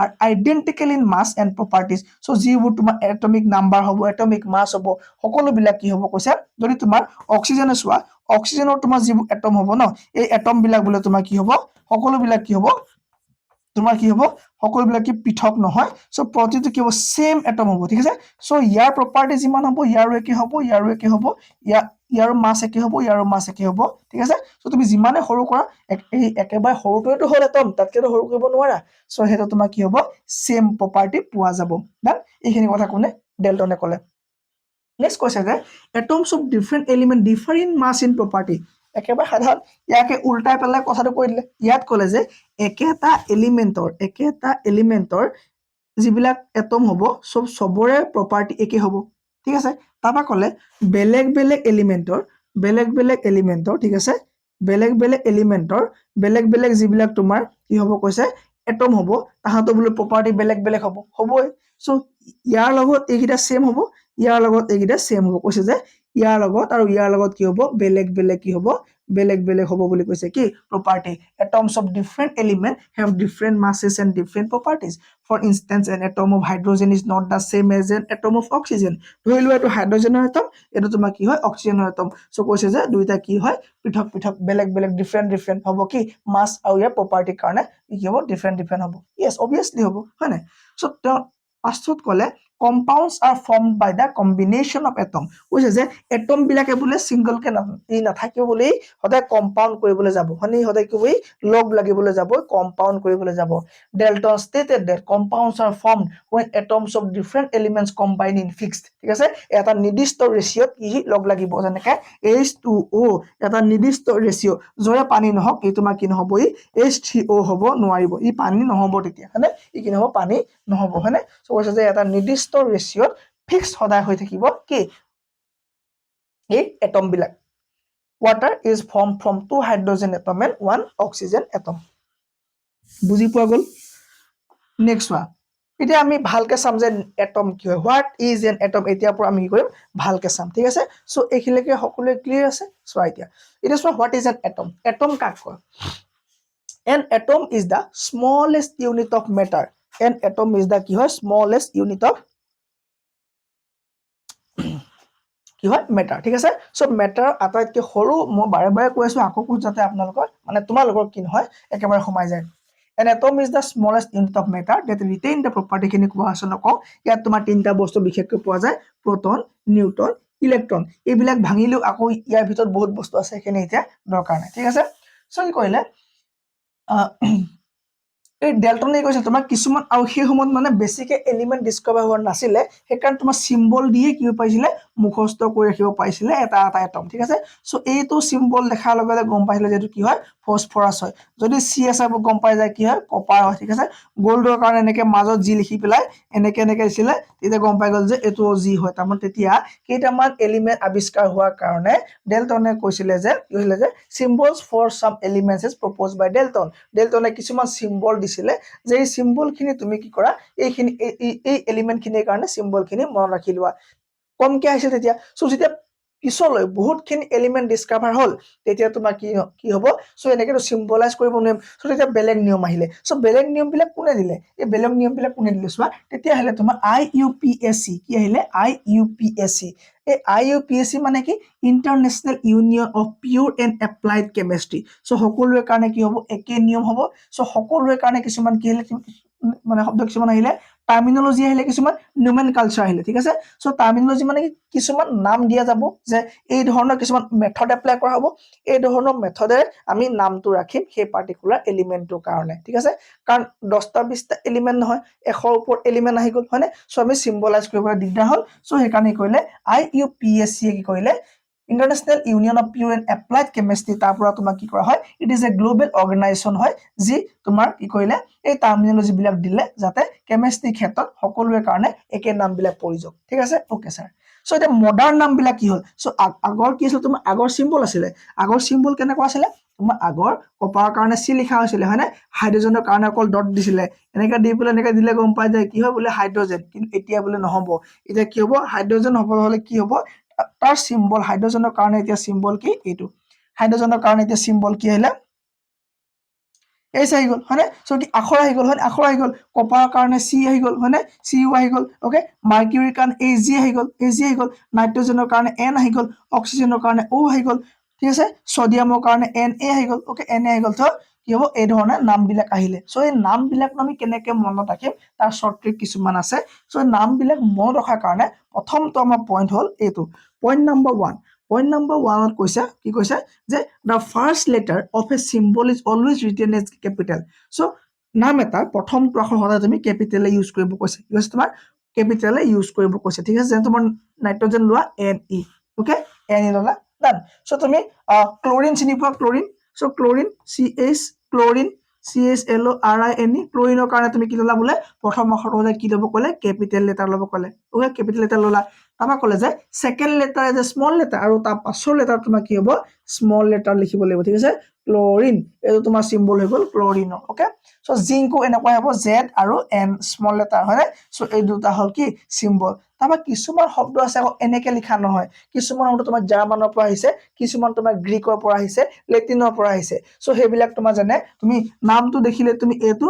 are identical in mass and properties so যিবোৰ তোমাৰ এটমিক নাম্বাৰ হ'ব এটমিক মাস হ'ব সকলো বিলাক কি হ'ব কৈছে যদি তোমাৰ অক্সিজেন চোৱা অক্সিজেনৰ তোমাৰ যিবোৰ এটম হ'ব ন এই এটম বিলাক বোলে তোমাৰ কি হ'ব সকলো বিলাক কি হ'ব তোমাৰ কি হ'ব সকলোবিলাক কি পৃথক নহয় সো প্ৰতিটো কি হ'ব সেম এটম হ'ব ঠিক আছে সো ইয়াৰ প্ৰপাৰ্টি যিমান হ'ব ইয়াৰো একে হ'ব ইয়াৰো মাস একে হ'ব ইয়াৰো মাস একে হ'ব ঠিক আছে সো তুমি যিমানে সৰু কৰা এই একেবাৰে সৰুটোটো হ'ল এটম তাতকেটো সৰু কৰিব নোৱাৰা সো হেটো তোমাৰ কি হ'ব সেম প্ৰপাৰ্টি পোৱা যাব দেন এইখিনি কথা কোনে ডেলটনে ক'লে নেক্সট কৈছে যে atoms of different element differ in mass in property একেবাৰে সাধাৰণ ইয়াকে উল্টাই পেলাই কথাটো কৈ দিলে ইয়াত ক'লে যে একেটা এলিমেন্টৰ যিবিলাক এটম হ'ব সবৰে প্ৰপাৰ্টি একে হ'ব ঠিক আছে তাৰপা ক'লে বেলেগ বেলেগ এলিমেন্টৰ ঠিক আছে বেলেগ বেলেগ যিবিলাক তোমাৰ কি হ'ব কৈছে এটম হ'ব তাহাঁতৰ বোলে প্ৰপাৰ্টি বেলেগ বেলেগ হ'বই সো ইয়াৰ লগত এইকেইটা সেম হ'ব ইয়াৰ লগত এইকেইটা সেম হ'ব কৈছে যে ইয়াৰ লগত আৰু ইয়াৰ লগত কি হ'ব বেলেগ কি হ'ব বেলেগ হ'ব বুলি কৈছে কি property atoms of different element have different masses and different properties for instance an atom of hydrogen is not the same as an atom of oxygen ধৰি লোৱা এইটো হাইড্ৰোজেনৰ এটম এইটো তোমাৰ কি হয় অক্সিজেনৰ এটম সো কৈছে যে দুইটা কি হয় পৃথক বেলেগ ডিফাৰেন্ট হ'ব কি মাস আৰু ইয়াৰ প্ৰপাৰ্টি কাৰণে কি হ'ব ডিফাৰেন্ট হ'ব yes obviously হ'ব হয় নাই সো পাছত ক'লে compounds are formed by the combination of atom কৈছে যে এটম বিলাকে বোলে সিঙ্গল কে নাথাকিব বুলি সদায় কম্পাউন্ড কৰিবলৈ যাব হনি সদায় কি লগ লাগিবলৈ যাব কম্পাউন্ড কৰিবলৈ যাব Dalton stated that compounds are formed when atoms of different elements combine in fixed ঠিক আছে এটা নিৰ্দিষ্ট ৰেশিওত কি লগ লাগিব যেনেকৈ H2O এটা নিৰ্দিষ্ট ৰেশিও জৰে পানী নহক এই তোমাৰ কি নহব ই H3O হ'ব নোৱাৰিব ই পানী নহব তেতিয়া হয়নে ই কি নহব পানী নহব হয়নে সো কৈছে যে এটা নিৰ্দিষ্ট ৰেশিওত ফিক্স সদায় হৈ থাকিব কি এই এটম বিলাক water is formed from 2 hydrogen atom and 1 oxygen atom বুজি পোৱা গল নেক্সট ওয়া এতিয়া আমি ভালকে চাম যে এটম কি হয় হোৱাট ইজ এন এটম এতিয়া পৰা আমি কি কৰিম ভালকে চাম ঠিক আছে সো এইখিলৈকে সকলোৱে ক্লিয়াৰ আছে সো এতিয়া চোৱা what is an atom atom কাক কয় an atom is the smallest unit of matter an atom is the কি হয় smallest unit of কি হয় মেটাৰ ঠিক আছে সো মেটাৰ আটাইতকৈ সৰু মই বাৰে বাৰে কৈ আছো আকৌ যাতে আপোনালোকৰ মানে তোমালোকৰ কি নহয় একেবাৰে সোমাই যায় an atom is the smallest unit of matter that retain the property খিনি কোৱা আছে নকওঁ ইয়াত তোমাৰ তিনটা বস্তু বিশেষকৈ পোৱা যায় প্ৰটন নিউট্ৰন ইলেক্ট্ৰন এইবিলাক ভাঙিলেও আকৌ ইয়াৰ ভিতৰত বহুত বস্তু আছে এখানে এতিয়া দৰকাৰ নাই ঠিক আছে সো কি কৰিলে এই ডেল্টনে কৈছিল তোমাক কিছুমান আৰু সেই সময়ত মানে বেছিকে এলিমেন্ট ডিসকভাৰ হোৱা নাছিলে সেইকাৰণে তোমাৰ সিম্বল দিয়ে কি পাইছিলে মুখস্থ কৰি ৰাখিব পাইছিলে এটা এটা এটম ঠিক আছে সো এইটো সিম্বল দেখাৰ লগে লগে গম পাইছিলে যে কি হয় ফসফৰাছ হয় যদি সিএসআই গম পাই যায় কি হয় কপাৰ হয় ঠিক আছে গোল্ডৰ কাৰণে এনেকে মাজত জি লিখি পেলাই এনেকে এনেকে দিছিলে তেতিয়া গম পাই গল যে এটো জি হয় তাৰমানে তেতিয়া কেইটামান এলিমেন্ট আৱিষ্কাৰ হোৱাৰ কাৰণে ডেল্টনে কৈছিলে যে symbols for some elements is proposed by ডেল্টনে কিছুমান সিম্বল দিছিলে যে এই সিম্বল খিনি তুমি কি কৰা এইখিনি এই এলিমেন্ট খিনিৰ কাৰণে সিম্বল খিনি মনত ৰাখি লোৱা কমকে আহিছে তেতিয়া সো যেতিয়া পিছলৈ বহুত খিনি এলিমেন্ট ডিসকভাৰ হল তেতিয়া তোমাৰ কি হ'ব সো এনেকেটো সিম্বলাইজ কৰিব নোৱাৰিম সো তেতিয়া বেলেগ নিয়ম আহিলে সো বেলেগ নিয়ম বিলাক কোনে দিলে এই বেলেগ নিয়ম বিলাক কোনে দিলে চোৱা তেতিয়া আহিলে তোমাৰ IUPAC কি আহিলে IUPAC এই IUPAC মানে কি international union of pure and applied chemistry so সকলোৰে কাৰণে কি হ'ব একে নিয়ম হ'ব সো সকলোৰে কাৰণে কিছুমান কি মানে শব্দ কিছুমান আহিলে টাৰ্মিনোলজি আহিলে কিছুমান নোমেনকালচাৰ আহিলে ঠিক আছে সো টাৰ্মিনোলজি মানে কি কিছুমান নাম দিয়া যাব যে এই ধৰণৰ কিছুমান মেথড এপ্লাই কৰা হ'ব এই ধৰণৰ মেথডে আমি নামটো ৰাখিম সেই পাৰ্টিকুলাৰ এলিমেন্টৰ কাৰণে ঠিক আছে কাৰণ 10টা 20টা এলিমেন্ট নহয় 100ৰ ওপৰত এলিমেন্ট আহি গল হয়নে সো আমি সিম্বলাইজ কৰিবলৈ দিগদাৰ হ'ল সো সেইকাৰণে কইলে IUPAC কি কইলে international union of pure and applied chemistry তাৰ পৰা তোমাৰ কি কৰা হয় it is a global organization হয় যি তোমাৰ কি কইলে এই টাৰ্মিনোলজি বিলাক দিলে যাতে কেমিষ্ট্ৰি ক্ষেত্ৰত সকলোৰে কাৰণে একে নাম বিলাক প্ৰয়োজন ঠিক আছে ওকে স্যাৰ সো এটা মডাৰ্ন নাম বিলাক কি হ'ল সো আগৰ কি আছিল তোমাৰ আগৰ সিম্বল আছিলে আগৰ সিম্বল কেনেকুৱা আছিলে তোমাৰ আগৰ কপাৰৰ কাৰণে সি লিখা হৈছিলে হয়নে হাইড্ৰোজেনৰ কাৰণে অকল ডট দিছিলে এনেকা দি পেলাই এনেকা দিলে গম পাই যায় কি হয় বোলে হাইড্ৰোজেন কিন্তু এতিয়া বোলে নহব এতিয়া কি হ'ব হাইড্ৰোজেন হ'ব হলে কি হ'ব তাৰ সিম্বল হাইড্ৰোজেনৰ কাৰণে এতিয়া সিম্বল কি এইটো হাইড্ৰোজেনৰ কাৰণে এতিয়া সিম্বল কি আহিলে এইচ আহি গল হয়নে সো কি আখৰ আহি গল হয় আখৰ আহি গল কপাৰৰ কাৰণে সি আহি গল হয়নে সিউ আহি গল ওকে মাৰ্কিউৰিৰ কাৰণে এজি আহি গল এজি আহি গল নাইট্ৰজেনৰ কাৰণে এন আহি গল অক্সিজেনৰ কাৰণে ও আহি গল ঠিক আছে সোডিয়ামৰ কাৰণে এন এ আহি গল ওকে এন এ আহি গল তো কি হ'ব এই ধৰণৰ নাম বিলাক আহিলে সো এই নাম বিলাক আমি কেনেকৈ মনত ৰাখিম তাৰ শৰ্ট ট্ৰিক কিছুমান আছে সো নাম বিলাক মনত ৰখাৰ কাৰণে প্ৰথমটো আমাৰ পইণ্ট হ'ল এইটো পইণ্ট নম্বৰ 1 Point number 1 কৈছে কি কৈছে যে the first letter of a symbol is always written as capital so নাম এটা প্ৰথমটো আখৰ হলে তুমি ক্যাপিটাল ইউজ কৰিব কৈছে কি কৈছে তোমাৰ ক্যাপিটাল ইউজ কৰিব কৈছে ঠিক আছে যেন তোমাৰ নাইট্ৰজেন লোৱা NE ওকে NE ললা ডান সো তুমি ক্লোৰিন চিনি পোৱা chlorine so chlorine CH chlorine CHLORINE ক্লোৰিনৰ কাৰণে তুমি কি ললা বোলে প্ৰথম আখৰটো হলে কি লব কলে ক্যাপিটাল লেটাৰ লব কলে ওকে ক্যাপিটাল লেটাৰ ললা তামা কলে যে second letter as a small letter আৰু তাৰ পাছৰ লেটাৰ তোমাৰ কি হ'ব স্মল লেটাৰ লিখিব লাগিব ঠিক আছে ক্লোৰিন এটো তোমাৰ সিম্বল হৈ গল ক্লোৰিন ওকে সো জিংকো এনেকৈ হ'ব জেড আৰু এন স্মল লেটাৰ হয় সো এই দুটা হল কি সিম্বল তামা কিছুমান শব্দ আছে এনেকে লিখা নহয় কিছুমান শব্দ তোমাৰ জাৰ্মানৰ পৰা আহিছে কিছুমান তোমাৰ গ্ৰীকৰ পৰা আহিছে লেটিনৰ পৰা আহিছে সো হেবিলাক তোমাৰ জানে তুমি নামটো দেখিলে তুমি এটো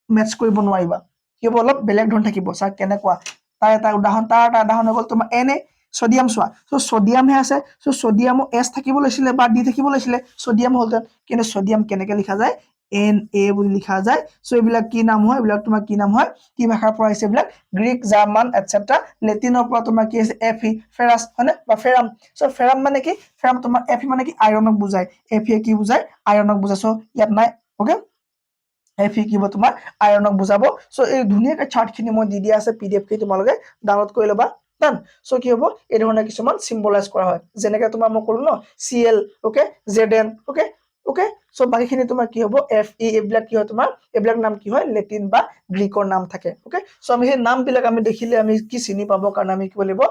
মেচ কৰিব নোৱাৰিবা কি হ'ব অলপ বেলেগ ধৰণ থাকিব স্যাৰ কেনেকুৱা তাৰ এটা উদাহৰণ হ'ল তোমাৰ এনে সোডিয়াম সোৱা সো সোডিয়াম হে আছে সো সোডিয়ামো এস থাকিব লৈছিলে বা ডি থাকিব লৈছিলে সোডিয়াম হলতেন কিন্তু সোডিয়াম কেনেকে লিখা যায় Na বুলি লিখা যায় সো এইবিলাক কি নাম হয় এইবিলাক তোমাৰ কি নাম হয় কি ভাষাৰ পৰা আহিছে এইবিলাক গ্ৰীক জাৰ্মান এটসেট্ৰা লেটিনৰ পৰা তোমাৰ কি আছে Fe ফেৰাছ হয়নে বা ফেৰাম সো ফেৰাম মানে কি ফেৰাম তোমাৰ Fe মানে কি আইৰণক বুজায় Fe কি বুজায় আইৰণক বুজায় সো ইয়াত নাই ওকে Fe কি হ'ব তোমাৰ আইৰণক বুজাব সো এই ধুনিয়াকে চাৰ্ট খিনি মই দি দিয়া আছে PDF কি তোমালোকে ডাউনলোড কৰি লবা ডান সো কি হ'ব এই ধৰণৰ কিছুমান সিম্বলাইজ কৰা হয় যেনেকৈ তোমাৰ মই ক'লো ন Cl okay Zn okay okay so বাকিখিনি তোমাৰ কি হ'ব এফ ই এইবিলাক কি হয় তোমাৰ এইবিলাক নাম কি হয় লেটিন বা গ্ৰীকৰ নাম থাকে ওকে সো আমি সেই নামবিলাক আমি দেখিলে আমি কি চিনি পাবৰ কাৰণে আমি কি লাগিব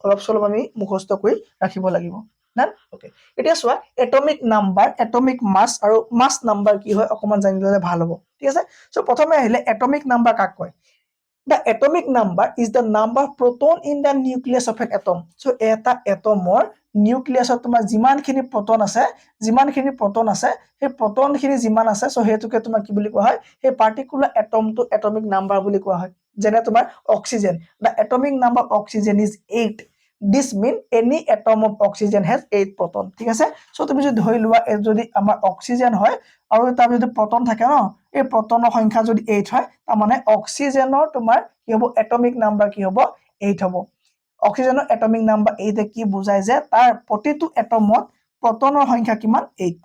অলপ চলপ আমি মুখস্থ কৰি ৰাখিব লাগিব না ওকে এতিয়া চোৱা এটমিক মাছ আৰু মাছ নাম্বাৰ কি হয় অকমান জানিলে ভাল হ'ব ঠিক আছে সো প্ৰথমে আহিলে এটমিক নাম্বাৰ কাক কয় The atomic number is the number of proton in the nucleus of an atom. So এটা এটমৰ নিউক্লিয়াছত তোমাৰ যিমানখিনি প্ৰটন আছে সেই প্ৰটনখিনি যিমান আছে সো হেতুকে তোমাৰ কি বুলি কোৱা হয় সেই পাৰ্টিকুলাৰ এটমটো এটমিক নাম্বাৰ বুলি কোৱা হয় যেনে তোমাৰ oxygen the atomic number of oxygen is 8 this mean any atom of oxygen has 8 proton ঠিক আছে সো তুমি যদি ধৰি লোৱা যদি আমাৰ অক্সিজেন হয় আৰু তাৰ যদি প্ৰটন থাকে ন এই প্ৰটনৰ সংখ্যা যদি 8 হয় তাৰ মানে অক্সিজেনৰ তোমাৰ কি হ'ব এটমিক নাম্বাৰ কি হ'ব 8 হ'ব অক্সিজেনৰ এটমিক নাম্বাৰ 8 কি বুজায় যে তাৰ প্ৰতিটো এটমত প্ৰটনৰ সংখ্যা কিমান 8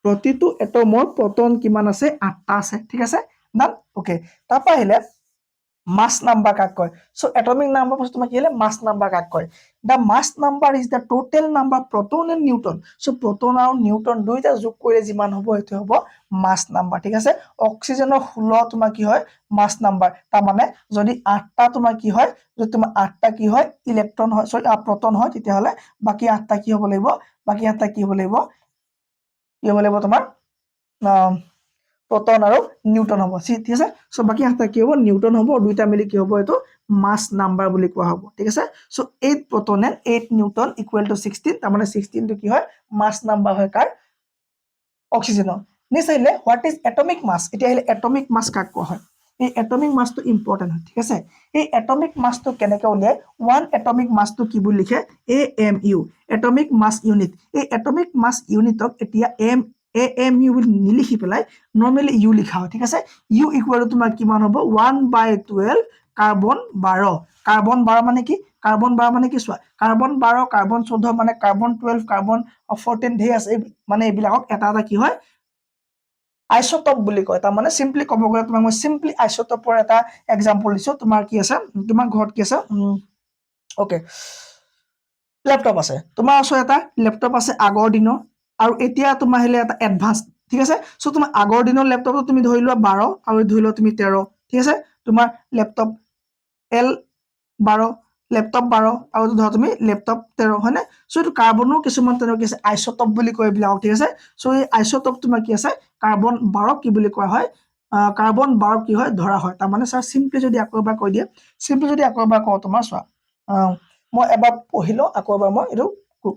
প্ৰতিটো এটমৰ প্ৰটন কিমান আছে 8টা আছে ঠিক আছে ডান ওকে তাৰপা আহিলে mass number কাক কয় সো atomic number বস্তু তোমাক কি হলে mass number কাক কয় the mass number is the total number of proton and neutron so proton আৰু neutron দুইটা যোগ কৰিলে যিমান হ'ব এটো হ'ব mass number ঠিক আছে অক্সিজেনৰ 16 তোমাৰ কি হয় mass number তাৰ মানে যদি 8টা তোমাৰ কি হয় যদি তোমাৰ 8টা কি হয় ইলেক্ট্ৰন হয় সৰি proton হয় তেতিয়া হলে বাকি 8টা কি হ'ব লাগিব তোমাৰ proton আৰু নিউটন হ'ব ঠিক আছে সো বাকি আঠটা কি হ'ব নিউটন হ'ব দুইটা মিলি কি হ'ব এটো মাস নাম্বাৰ বুলি কোৱা হ'ব ঠিক আছে so 8 proton and 8 Newton equal to 16 তাৰ মানে 16 টো কি হয় মাস নাম্বাৰ হয় কাৰ অক্সিজেনৰ নেক্সট আহিলে হোৱাট ইজ এটমিক মাস এতিয়া আহিলে এটমিক মাস কাক কোৱা হয় এই এটমিক মাসটো ইম্পৰ্টেন্ট হয় ঠিক আছে এই এটমিক মাসটো কেনেকৈ উলিয়ায় ওয়ান এটমিক মাসটো কি বুলি লিখে AMU এটমিক মাস ইউনিট এই এটমিক মাস ইউনিটক এতিয়া AMU বুলি নিলিখি পেলাই নরমালি ইউ লিখা হয় ঠিক আছে ইউ ইকুয়াল টু তোমাৰ কিমান হ'ব 1/12 কাৰ্বন 12 কাৰ্বন 12 মানে কি কাৰ্বন 12 মানে কি চোৱা কাৰ্বন 12 কাৰ্বন 14 মানে কাৰ্বন 12 কাৰ্বন 14 ধেৰ আছে মানে এইবিলাকক এটা এটা কি হয় আইসোটপ বুলি কয় তাৰ মানে সিম্পলি ক'ব গ'লে তোমাক মই সিম্পলি আইসোটপৰ এটা এক্সাম্পল দিছো তোমাৰ কি আছে তোমাৰ ঘৰত কি আছে ওকে ল্যাপটপ আছে তোমাৰ ওচৰত এটা ল্যাপটপ আছে আগৰ দিনৰ আৰু এতিয়া তোমাৰ আহিলে এটা এডভান্স ঠিক আছে সো তোমাৰ আগৰ দিনৰ ল্যাপটপটো তুমি ধৰি লোৱা 12 আৰু ধৰি লোৱা তুমি 13 ঠিক আছে তোমাৰ ল্যাপটপ L12 ল্যাপটপ 12 আৰু ধৰা তুমি ল্যাপটপ 13 হয়নে সো এটো কাৰ্বনৰ কিছুমান তেনেকৈ আছে আইসোটপ বুলি কয় এইবিলাক ঠিক আছে সো এই আইসোটপ তোমাৰ কি আছে কাৰ্বন 12 কি বুলি কোৱা হয় কাৰ্বন 12 কি হয় ধৰা হয় তাৰ মানে স্যাৰ সিম্পলি যদি আকৌ এবাৰ কৈ দিয়ে সিম্পলি যদি আকৌ এবাৰ কওঁ তোমাৰ চোৱা মই এবাৰ পঢ়িলো আকৌ এবাৰ মই এটো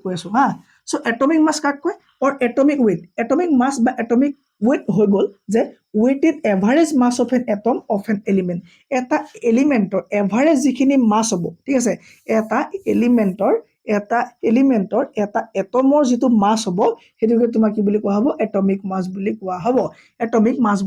কৈ আছো হা সো এটমিক মাস কাক কয় or atomic weight atomic mass বা atomic weight হৈ গল যে weighted average mass of an atom of an element এটা এলিমেন্টৰ এভাৰেজ যিখিনি মাস হ'ব ঠিক আছে এটা এলিমেন্টৰ এটা এটমৰ যিটো মাস হ'ব হেতুকে তোমাৰ কি বুলি কোৱা হ'ব এটমিক মাস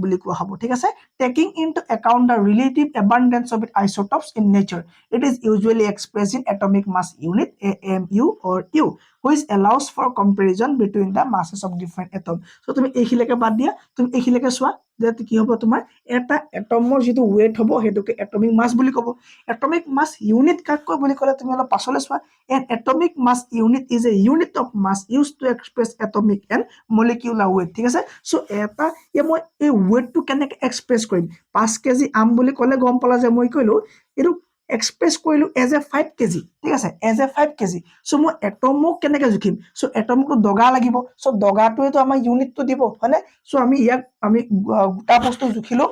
বুলি কোৱা হ'ব ঠিক আছে taking into account the relative abundance of isotopes in nature it is usually expressed in atomic mass unit AMU or U which allows for comparison between the masses of different atoms so তুমি এইখিলেকে বাদ দিয়া তুমি এইখিলেকে চোৱা যে কি হ'ব তোমাৰ এটা এটমৰ যেটো weight হ'ব হেতুকে atomic mass বুলি ক'ব atomic mass unit কাক কয় বুলি ক'লে তুমি অলপ পাছলে চোৱা an atomic mass unit is a unit of mass used to express atomic and molecular weight ঠিক আছে সো এটা মই এই weight টো কেনেকৈ এক্সপ্ৰেছ কৰিম 5 কেজি আম বুলি ক'লে গম পালা যে মই কইলো এটো এক্সপ্ৰেছ কৰিলো এজ এ 5 কেজি ঠিক আছে এজ এ 5 কেজি সো মই এটমক কেনেকৈ জুখিম সো এটমকটো দগা লাগিব সো দগাটোৱে তো আমাৰ ইউনিটটো দিব হয়নে সো আমি ইয়াক আমি গোটা বস্তু জুখিলো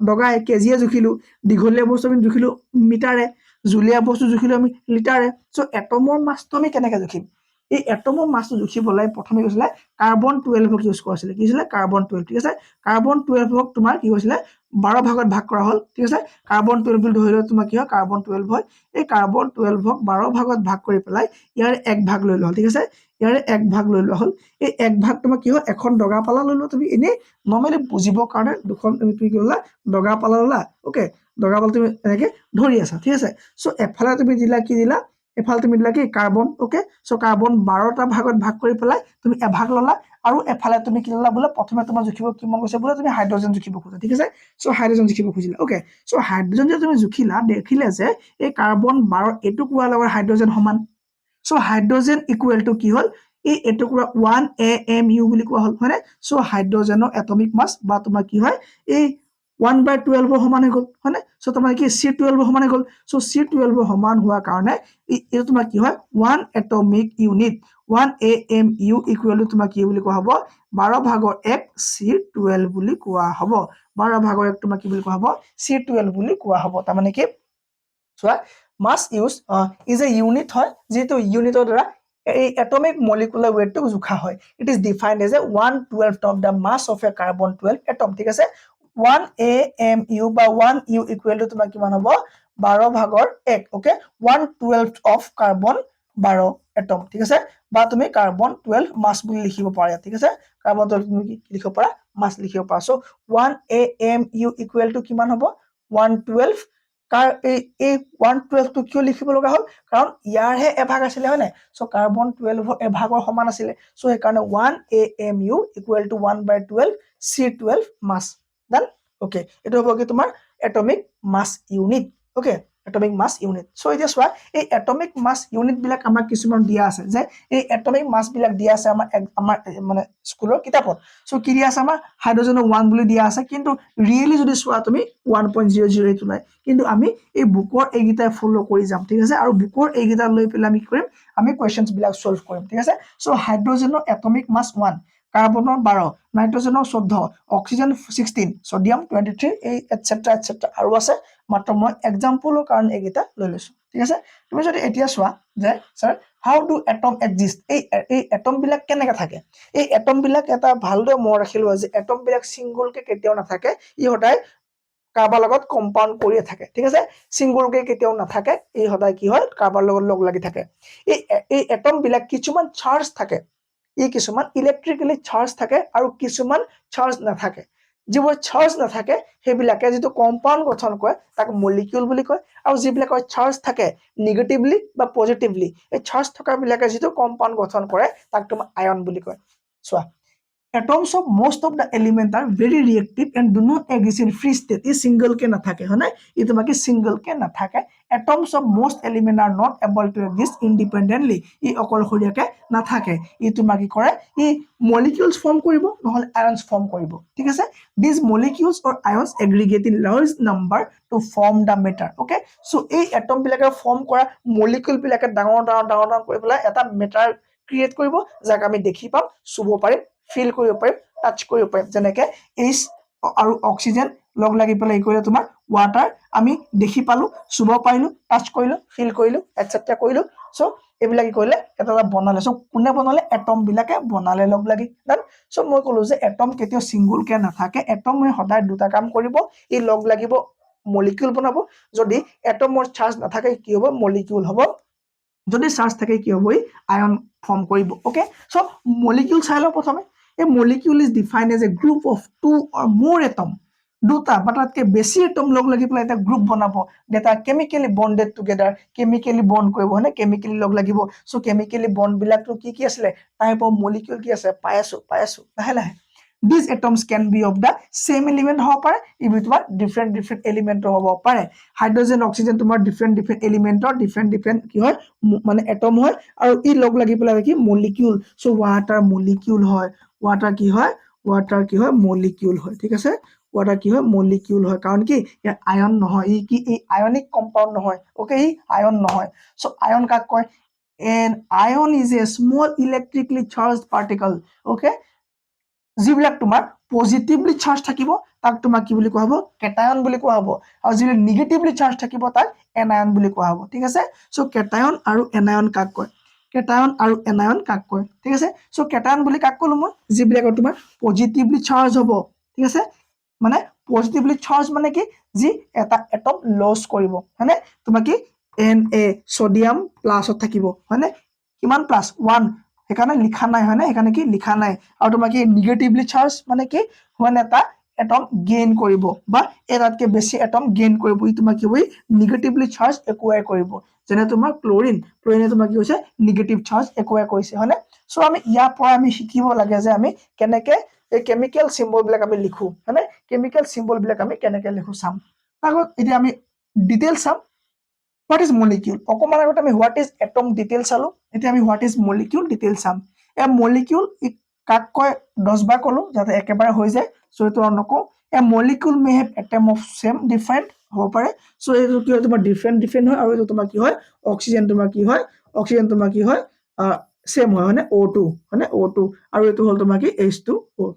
দগা কেজিয়ে জুখিলো দীঘলীয়া বস্তু আমি জুখিলো মিটাৰে জুলীয়া বস্তু জুখিলো আমি লিটাৰে সো এটমৰ মাছটো আমি কেনেকৈ জুখিম এই এটমৰ মাছটো জুখিবলৈ প্ৰথমে কৈছিলে কাৰ্বন 12 ক ইউজ কৰিছিলে কি হৈছিলে কাৰ্বন 12 ঠিক আছে কাৰ্বন 12 ক তোমাৰ কি হৈছিলে 12 ভাগত ভাগ কৰা হল ঠিক আছে কাৰ্বন 12 বুলি ধৰিলে তোমাৰ কি হয় কাৰ্বন 12 হয় এই কাৰ্বন 12 ক 12 ভাগত ভাগ কৰি পেলাই ইয়াৰ এক ভাগ লৈ লোৱা ঠিক আছে ইয়াৰ এক ভাগ লৈ লোৱা হল এই এক ভাগ তোমাৰ কি হয় এখন দগা পালা লৈ লোৱা তুমি এনে নৰমালি বুজিবৰ কাৰণে দুখন তুমি কি কৰিলা দগা পালা ললা ওকে দগা পালা তুমি এনেকে ধৰি আছা ঠিক আছে সো এফালে তুমি দিলা কি দিলা এফালে তুমি দিলা কি কাৰ্বন ওকে সো কাৰ্বন 12টা ভাগত ভাগ কৰি পেলাই তুমি এভাগ ললা আৰু এফালে তুমি কি ললা বোলে প্ৰথমে তোমাৰ জুখিব কি মন গৈছে বোলে তুমি হাইড্ৰোজেন জুখিব খোজা ঠিক আছে সো হাইড্ৰোজেন জুখিব খুজিলা ওকে সো হাইড্ৰোজেন যে তুমি জুখিলা দেখিলে যে এই কাৰ্বন 12 এটু কোৱাৰ লগত হাইড্ৰোজেন সমান সো হাইড্ৰোজেন ইকুৱেল টু কি হল এই এটুকুৰা 1 AMU বুলি কোৱা হ'ল হয়নে সো হাইড্ৰজেনৰ এটমিক মাছ বা তোমাৰ কি হয় এই 1/12 সমান হৈ গ'ল হয়নে সো তোমাৰ কি C12 সমান হৈ গ'ল সো C12 সমান হোৱাৰ কাৰণে এইটো তোমাৰ কি হয় 1 atomic unit 1 AMU equal to তোমাৰ কি বুলি কোৱা হ'ব 12/1 C12 বুলি কোৱা হ'ব 12/1 তোমাৰ কি বুলি কোৱা হ'ব C12 বুলি কোৱা হ'ব তাৰ মানে কি চোৱা মাছ ইউজ ইজ এ ইউনিট হয় যেটো ইউনিটৰ দ্বাৰা এই atomic molecular weight টো জোখা হয় it is defined as a 1/12 of the mass of a carbon 12 atom ঠিক আছে 1 AMU বা 1 U equal to তোমাৰ কিমান হ'ব 12/1 ওকে 1/12 of carbon 12 atom ঠিক আছে বা তুমি কাৰ্বন 12 মাছ বুলি লিখিব পাৰা ঠিক আছে কাৰ্বন 12 তুমি কি লিখিব পাৰা মাছ লিখিব পাৰা সো 1 AMU equal to কিমান হ'ব 1/12 কাৰ এই 1/12 টো কিয় লিখিব লগা হ'ল কাৰণ ইয়াৰহে এভাগ আছিল হয় নাই সো কাৰ্বন 12 এভাগৰ সমান আছিল সো এই কাৰণে 1 AMU equal to 1/12 C12 mass then okay এটো হ'ব কি তোমাৰ atomic mass unit okay atomic mass unit so এতিয়া চোৱা এই এটমিক মাছ ইউনিট বিলাক আমাক কিছুমান দিয়া আছে যে এই এটমিক মাছ বিলাক দিয়া আছে আমাৰ মানে স্কুলৰ কিতাপত সো কি দিয়া আছে আমাৰ হাইড্ৰজেনৰ 1 বুলি দিয়া আছে কিন্তু ৰিয়েলি যদি চোৱা তুমি 1.008 ওলাই কিন্তু আমি এই বুকৰ এইগিটা ফলো কৰি যাম ঠিক আছে আৰু বুকৰ এইগিটা লৈ পেলাই আমি কি কৰিম আমি কোৱেশ্চনছ বিলাক সলভ কৰিম ঠিক আছে সো হাইড্ৰজেনৰ এটমিক মাছ 1 কাৰ্বনৰ 12 নাইট্ৰজেনৰ 14 অক্সিজেন 16 সোডিয়াম 23 এই এটসেট্ৰা আৰু আছে মাত্ৰ মই এক্সাম্পলৰ কাৰণে এইগিটা লৈ লৈছো ঠিক আছে তুমি যদি এতিয়া চোৱা যে sir how do atom exist এই এটম বিলাক কেনেকৈ থাকে এই এটম বিলাক এটা ভালদৰে মনত ৰাখিলো যে এটম বিলাক সিঙ্গল কে কেতিয়াও নাথাকে ই সদায় কাৰ্বাৰ লগত কম্পাউণ্ড কৰিয়ে থাকে ঠিক আছে সিঙ্গল কে কেতিয়াও নাথাকে এই সদায় কি হয় কাৰ্বাৰ লগত লগ লাগি থাকে এই এটম বিলাক কিছুমান চাৰ্জ থাকে ই কিছুমান ইলেক্ট্ৰিক্যালি চাৰ্জ থাকে আৰু কিছুমান চাৰ্জ নাথাকে যিবোৰ চাৰ্জ নাথাকে সেইবিলাকে যেটো কম্পাউণ্ড গঠন কৰে তাক মলিকিউল বুলি কয় আৰু যিবিলাকৰ চাৰ্জ থাকে নেগেটিভলি বা পজিটিভলি এই চাৰ্জ থকা বিলাকে যেটো কম্পাউণ্ড গঠন কৰে তাক তোমাৰ আয়ন বুলি কয় চোৱা atoms of most of the element are very reactive and do not exist in free state is single ke na thake হয় না ই তোমাকে single ke na thake atoms of most element are not able to exist independently ই অকলশৰীয়াকে না থাকে ই তোমাকে কৰে ই molecules form কৰিব নহলে ions form কৰিব ঠিক আছে these molecules or ions aggregate in large number to form the matter okay so এই atom বিলাকে form কৰা molecule বিলাকে ডাঙৰ কৰি পেলাই এটা matter ক্ৰিয়েট কৰিব যাক আমি দেখি পাম চুব পাৰিম ফিল কৰিব পাৰিম টাচ কৰিব পাৰিম যেনেকে H আৰু অক্সিজেন লগ লাগি পেলাই কৰিলে তোমাৰ ওয়াটাৰ আমি দেখি পালো চুব পাৰিলো টাচ কৰিলো ফিল কৰিলো এটসেট্ৰা কৰিলো সো এইবিলাক কৰিলে এটা বনালে সো কোনে বনালে এটম বিলাকে বনালে লগ লাগি দেন সো মই কলো যে এটম কেতিয়াও সিঙ্গল কে নাথাকে এটম সদায় দুটা কাম কৰিব ই লগ লাগিব মলিকিউল বনাব যদি এটমৰ চাৰ্জ নাথাকে কি হ'ব মলিকিউল হ'ব যদি চাৰ্জ থাকে কি হ'ব আয়ন ফৰ্ম কৰিব ওকে সো মলিকিউল চাই লও প্ৰথমে A molecule is defined as a group of two or more atom. দুটা বা তাতকে বেছি এটম লগ লাগি পেলাই এটা গ্ৰুপ বনাব যেটা chemically bonded together chemically bond কৰিব হনে কেমিক্যালি লগ লাগিব সো কেমিক্যালি বন্ড বিলাকটো কি আছে টাইপ অফ মলিকিউল কি আছে পাই আছো লাহে these atoms can be of the same element হ'ব পাৰে ইভি তোমাৰ different element হ'ব পাৰে হাইড্ৰজেন অক্সিজেন তোমাৰ different এলিমেন্টৰ different কি হয় মানে এটম হয় আৰু ই লগ লাগি পেলাই কি মলিকিউল সো ওয়াটাৰ মলিকিউল হয় ওয়াটাৰ কি হয় মলিকিউল হয় ঠিক আছে ওয়াটাৰ কি হয় মলিকিউল হয় কাৰণ কি ইয়াৰ আয়ন নহয় ই কি এই আয়নিক কম্পাউণ্ড নহয় ওকে ই আয়ন নহয় সো আয়ন কাক কয় an ion is a small electrically charged particle okay যিবিলাক তোমাৰ পজিটিভলি চাৰ্জ থাকিব তাক তোমাৰ কি বুলি কোৱা হ'ব কেটায়ন বুলি কোৱা হ'ব আৰু যিবিলাক নেগেটিভলি চাৰ্জ থাকিব তাক এনায়ন বুলি কোৱা হ'ব ঠিক আছে সো কেটায়ন আৰু এনায়ন কাক কয় কেটায়ন আৰু এনায়ন কাক কয় ঠিক আছে সো কেটায়ন বুলি কাক কলো মই যিবিলাক তোমাৰ পজিটিভলি চাৰ্জ হ'ব ঠিক আছে মানে পজিটিভলি চাৰ্জ মানে কি যি এটা এটম লছ কৰিব হয়নে তোমাৰ কি Na সোডিয়াম প্লাছত থাকিব হয়নে কিমান প্লাস 1 এখানে লিখা নাই হয় না এখানে কি লিখা নাই আৰু তোমাকে নেগেটিভলি চাৰ্জ মানে কি হয় এটা এটম গেইন কৰিব বা এটাতকে বেছি এটম গেইন কৰিব ই তোমাক কি হয় নেগেটিভলি চাৰ্জ একুৱায়াৰ কৰিব যেনে তোমাৰ ক্লোৰিনে তোমাক কি হৈছে নেগেটিভ চাৰ্জ একুৱায়াৰ কৰিছে হয় না সো আমি ইয়াৰ পৰা আমি শিকিব লাগে যে আমি কেনেকে এই কেমিক্যাল সিম্বল বিলাক আমি লিখো হয় না কেমিক্যাল সিম্বল বিলাক আমি কেনেকে লিখো চাম আগত এতিয়া আমি ডিটেইলছ চাম What is molecule? অকমান আগত আমি what is atom details চালো এতিয়া আমি what is molecule details চাম এ মলিকিউল কাক কয় 10 বাৰ ক'লো যাতে একেবাৰে হৈ যায় চ' এইটো আৰু নকওঁ a molecule may have atom of same different হ'ব পাৰে চ' এইটো কি হয় তোমাৰ ডিফাৰেণ্ট হয় আৰু এইটো তোমাৰ কি হয় অক্সিজেন তোমাৰ কি হয় চেম হয় হয়নে O2 হয়নে O2 আৰু এইটো হ'ল তোমাৰ কি H2O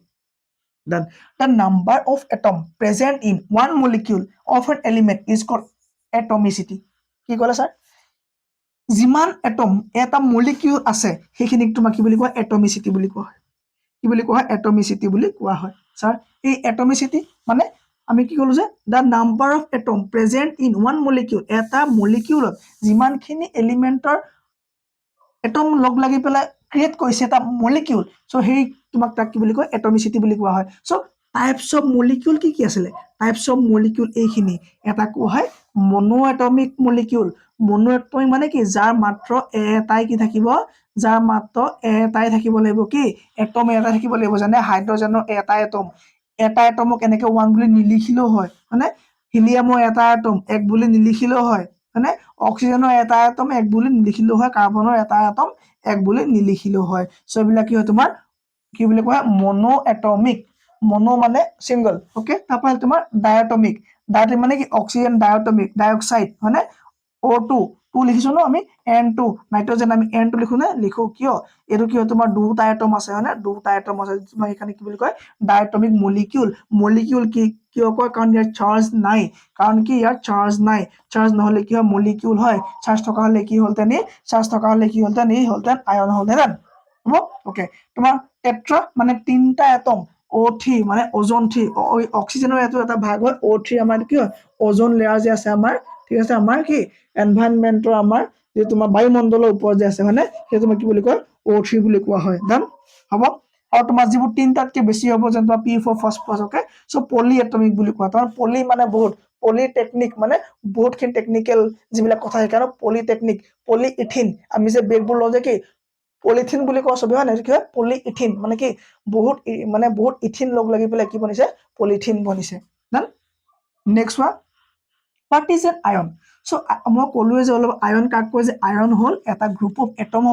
Then the number of atom present in one molecule of an element is called atomicity. কি ক'লে ছাৰ যিমান এটম এটা মলিকিউল আছে সেইখিনিক তোমাক কি বুলি কোৱা এটমিচিটি বুলি কোৱা হয় কি বুলি কোৱা হয় এটমিচিটি বুলি কোৱা হয় ছাৰ এই এটমিচিটি মানে আমি কি ক'লো যে the number of atom present in one molecule এটা মলিকিউলত যিমানখিনি এলিমেণ্টৰ এটম লগ লাগি পেলাই ক্ৰিয়েট কৰিছে এটা মলিকিউল চ' সেই তোমাক তাক কি বুলি কয় এটমিচিটি বুলি কোৱা হয় চ' টাইপছ অফ মলিকিউল কি আছিলে টাইপছ অফ মলিকিউল এইখিনি এটা কোৱা হয় মনো এটমিক মলিকিউল মনো এটমিক মানে কি যাৰ মাত্ৰ এটাই কি থাকিব যাৰ মাত্ৰ এটাই থাকিব লাগিব কি এটম এটা থাকিব লাগিব যেনে হাইড্ৰজেনৰ এটা এটমক এনেকে 1 বুলি নিলিখিলেও হয় মানে হিলিয়ামৰ এটা এটম 1 বুলি নিলিখিলেও হয় মানে অক্সিজেনৰ এটা এটম 1 বুলি নিলিখিলেও হয় কাৰ্বনৰ এটা এটম 1 বুলি নিলিখিলেও হয় চ' এইবিলাক কি হয় তোমাৰ কি বুলি কোৱা মনো এটমিক মনো মানে সিঙ্গল ওকে তারপর তোমার ডায়াটমিক মানে কি অক্সিজেন ডায়াটমিক ডাইঅক্সাইড মানে O2 টু লিখিছো ন আমি N2 নাইট্রোজেন আমি N2 লিখো না লিখো কিয় এটো কি হয় তোমার দুটা এটম আছে হয় না দুটা এটম আছে তোমার এখানে কি বুলি কয় ডায়াটমিক মলিকিউল কি কিয় কয় কারণ ইয়াৰ চাৰ্জ নাই কাৰণ কি ইয়াৰ চাৰ্জ নাই চাৰ্জ নহলে কি হয় মলিকিউল হয় চাৰ্জ থকা হলে কি হলতেন আয়ন হলতেন হ'ব ওকে তোমাৰ টেট্ৰা মানে তিনটা এটম O3 মানে ওজন 3 অক্সিজেনৰ এটা ভাগ হয় O3 আমাৰ কি হয় ওজন লেয়াৰ যে আছে আমাৰ ঠিক আছে আমাৰ কি এনভাইৰনমেন্টৰ আমাৰ যে তোমাৰ বায়ুমণ্ডলৰ ওপৰত যে আছে মানে সেইটো তোমাৰ কি বুলি কয় O3 বুলি কোৱা হয় ডান হ'ব আৰু তোমাৰ যিবোৰ তিনটাতকে বেছি হ'ব যেন তোমাৰ P4 ফসফৰাছ ওকে সো পলি এটমিক বুলি কোৱা তোমাৰ পলি মানে বহুত পলিটেকনিক মানে বহুতখিনি টেকনিক্যাল যিবিলাক কথা সেইকাৰণে পলিটেকনিক পলিইথিন আমি যে বেগবোৰ লওঁ যে কি পলিথিন বুলি কোৱা ছবি হয় না কি হয় পলিইথিন মানে কি বহুত ইথিন লগ লাগি পেলাই কি বনিছে পলিথিন বনিছে then next one what is an ion so মই ক'লোৱে যে অলপ আয়ন কাক কয় যে আয়ন হ'ল এটা গ্ৰুপ অফ এটম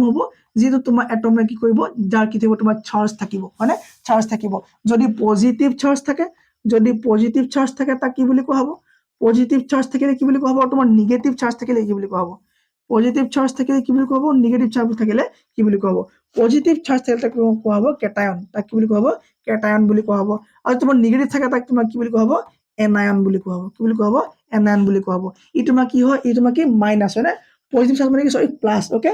হ'ব যিটো তোমাৰ এটমে কি কৰিব যাৰ কি থাকিব তোমাৰ চাৰ্জ থাকিব মানে চাৰ্জ থাকিব যদি পজিটিভ চাৰ্জ থাকে তাক কি বুলি কোৱা হ'ব পজিটিভ চাৰ্জ থাকিলে কি বুলি কোৱা হ'ব আৰু তোমাৰ নিগেটিভ চাৰ্জ থাকিলে কি বুলি কোৱা হ'ব পজিটিভ চাৰ্জ থাকিলে কি বুলি কোৱা হ'ব নেগেটিভ চাৰ্জ থাকিলে কি বুলি কোৱা হ'ব পজিটিভ চাৰ্জ থাকিলে তাক কোৱা হ'ব কেটায়ন তাক কি বুলি কোৱা হ'ব কেটায়ন বুলি কোৱা হ'ব আৰু তোমাৰ নেগেটিভ থাকে তাক তোমাৰ কি বুলি কোৱা হ'ব এনায়ন বুলি কোৱা হ'ব কি বুলি কোৱা হ'ব এনায়ন বুলি কোৱা হ'ব ই তোমাৰ কি হয় ই তোমাৰ কি মাইনাস হয় না পজিটিভ চাৰ্জ মানে কি সৰি প্লাস ওকে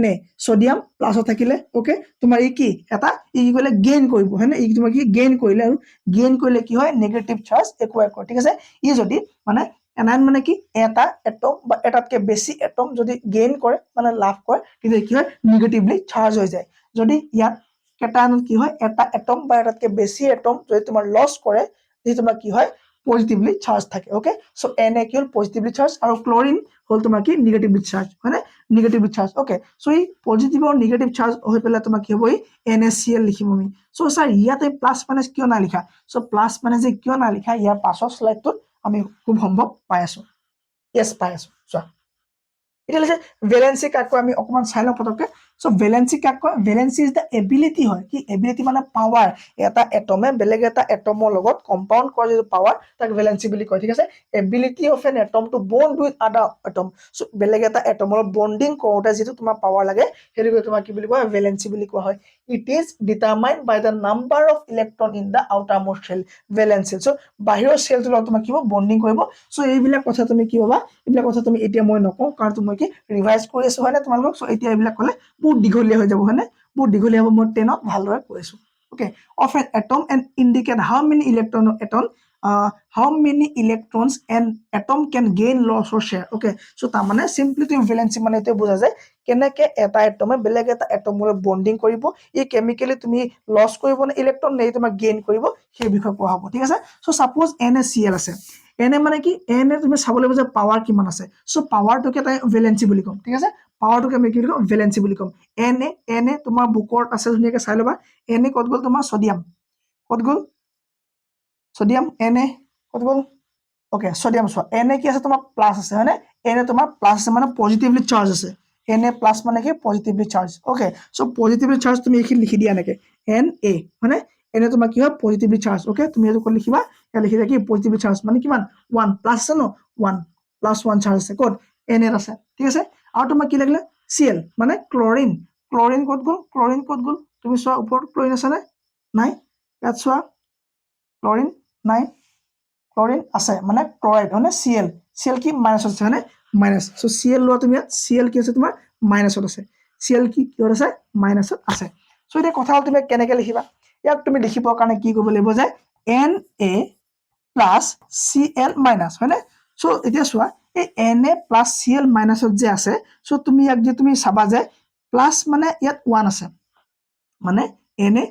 Na সোডিয়াম প্লাসত থাকিলে ওকে তোমাৰ ই কি এটা ই কি কৰিলে গেইন কৰিব হয় না ই তোমাৰ কি গেইন কৰিলে আৰু গেইন কৰিলে কি হয় নেগেটিভ চাৰ্জ একুয়াৰ কৰে ঠিক আছে ই যদি মানে এনায়ন মানে কি এটা এটম বা এটাতকে বেছি এটম যদি গেইন কৰে মানে লাভ কৰে তেতিয়া কি হয় নেগেটিভলি চার্জ হৈ যায় যদি ইয়াত কেটায়নত কি হয় এটা এটম বা এটাতকে বেছি এটম যদি তোমাৰ লস কৰে তেতিয়া তোমাৰ কি হয় পজিটিভলি চাৰ্জ থাকে ওকে সো Na কি হল পজিটিভলি চাৰ্জ আৰু ক্লোৰিন হল তোমাৰ কি নেগেটিভলি চাৰ্জ মানে নেগেটিভলি চাৰ্জ ওকে সো এই পজিটিভ আৰু নেগেটিভ চাৰ্জ হৈ পেলাই তোমাৰ কি হ'ব এই NaCl লিখিম আমি সো স্যার ইয়াতে প্লাস মাইনাস কিয় না লিখা সো প্লাস মাইনাস যে কিয় না লিখা ইয়াৰ পাছৰ স্লাইডটোত আমি খুব সম্ভৱ পাই আছো yes পাই আছো চোৱা এটা লিখে ভ্যালেন্সি কাক কয় আমি অকমান চাই লওঁ পতকে সো ভ্যালেন্সি কাক কয় ভ্যালেন্সি ইজ দা এবিলিটি হয় কি এবিলিটি মানে পাৱাৰ এটা এটমে বেলেগ এটা এটমৰ লগত কম্পাউন্ড কৰা যে পাৱাৰ তাক ভ্যালেন্সি বুলি কয় ঠিক আছে ability of an atom to bond with other atom so বেলেগ এটা এটমৰ বন্ডিং কৰোতে যেটো তোমাৰ পাৱাৰ লাগে সেইটো তোমাৰ কি বুলি কয় ভ্যালেন্সি বুলি কোৱা হয় it is determined by the number of electron in the outermost shell valency so বাহিৰৰ শেলটোৰ লগত তোমাৰ কি হ'ব বন্ডিং কৰিব সো এইবিলাক কথা তুমি কি হ'বা এইবিলাক কথা তুমি এতিয়া মই নকওঁ কাৰণ তুমি কি ৰিভাইজ কৰি আছো হয় না তোমালোকক সো এতিয়া এইবিলাক ক'লে বহুত দীঘলীয়া হৈ যাব হয় না বহুত দীঘলীয়া হ'ব মই 10ত ভালদৰে কৈ আছো okay of an atom and indicate how many electrons an atom can gain loss or share okay so তাৰ মানে simply তুমি ভ্যালেন্সি মানে এটো বুজা যায় কেনেকে এটা এটমে বেলেগ এটা এটমৰ বন্ডিং কৰিব ই কেমিক্যালি তুমি লস কৰিব না ইলেক্ট্ৰন নেই তোমাক গেইন কৰিব সেই বিষয় কোৱা হ'ব ঠিক আছে সো সাপোজ NaCl আছে Na মানে কি Na তুমি চাব লাগিব যে পাৱাৰ কিমান আছে সো পাৱাৰটোকে তাই ভ্যালেন্সি বুলি কম ঠিক আছে পাৱাৰটোকে আমি কি বুলি কম ভ্যালেন্সি বুলি কম Na তোমাৰ বুকত আছে ধুনিয়াকে চাই লবা Na কত গল তোমাৰ সোডিয়াম কত গল সোডিয়াম Na কত গল ওকে সোডিয়াম সোৱা Na কি আছে তোমাৰ প্লাস আছে হয়নে Na তোমাৰ প্লাস আছে মানে পজিটিভলি চাৰ্জ আছে Na প্লাছ মানে কি positively charge okay so positively charge তুমি এইখিনি লিখি দিয়া এনেকে Na মানে এনে তোমাৰ কি হয় পজিটিভলি চাৰ্জ ওকে তুমি এইটো ক'ত লিখিবা ইয়াত লিখি দিয়া কি পজিটিভলি চাৰ্জ মানে কিমান 1 প্লাছ আছে ন 1 প্লাছ 1 চাৰ্জ আছে ক'ত Na আছে ঠিক আছে আৰু তোমাৰ কি লাগিলে Cl মানে ক্লোৰিন ক্লোৰিন ক'ত গ'ল তুমি চোৱা ওপৰত ক্লোৰিন আছে নে নাই ইয়াত চোৱা ক্লোৰিন নাই ক্লোৰিন আছে মানে ক্লোৰাইড মানে Cl কি মাইনাছত আছে হয়নে মাইনাছ সো Cl লোৱা তুমি ইয়াত Cl কি আছে তোমাৰ মাইনাছত আছে Cl কিহত আছে মাইনাছত আছে সো এতিয়া কথা হ'ল তুমি কেনেকৈ লিখিবা ইয়াক তুমি লিখিবৰ কাৰণে কি কৰিব লাগিব যে Na প্লাছ Cl মাইনাছ হয়নে সো এতিয়া চোৱা এই Na প্লাছ Cl মাইনাছত যে আছে সো তুমি ইয়াক যে তুমি চাবা যে প্লাছ মানে ইয়াত 1 আছে মানে Na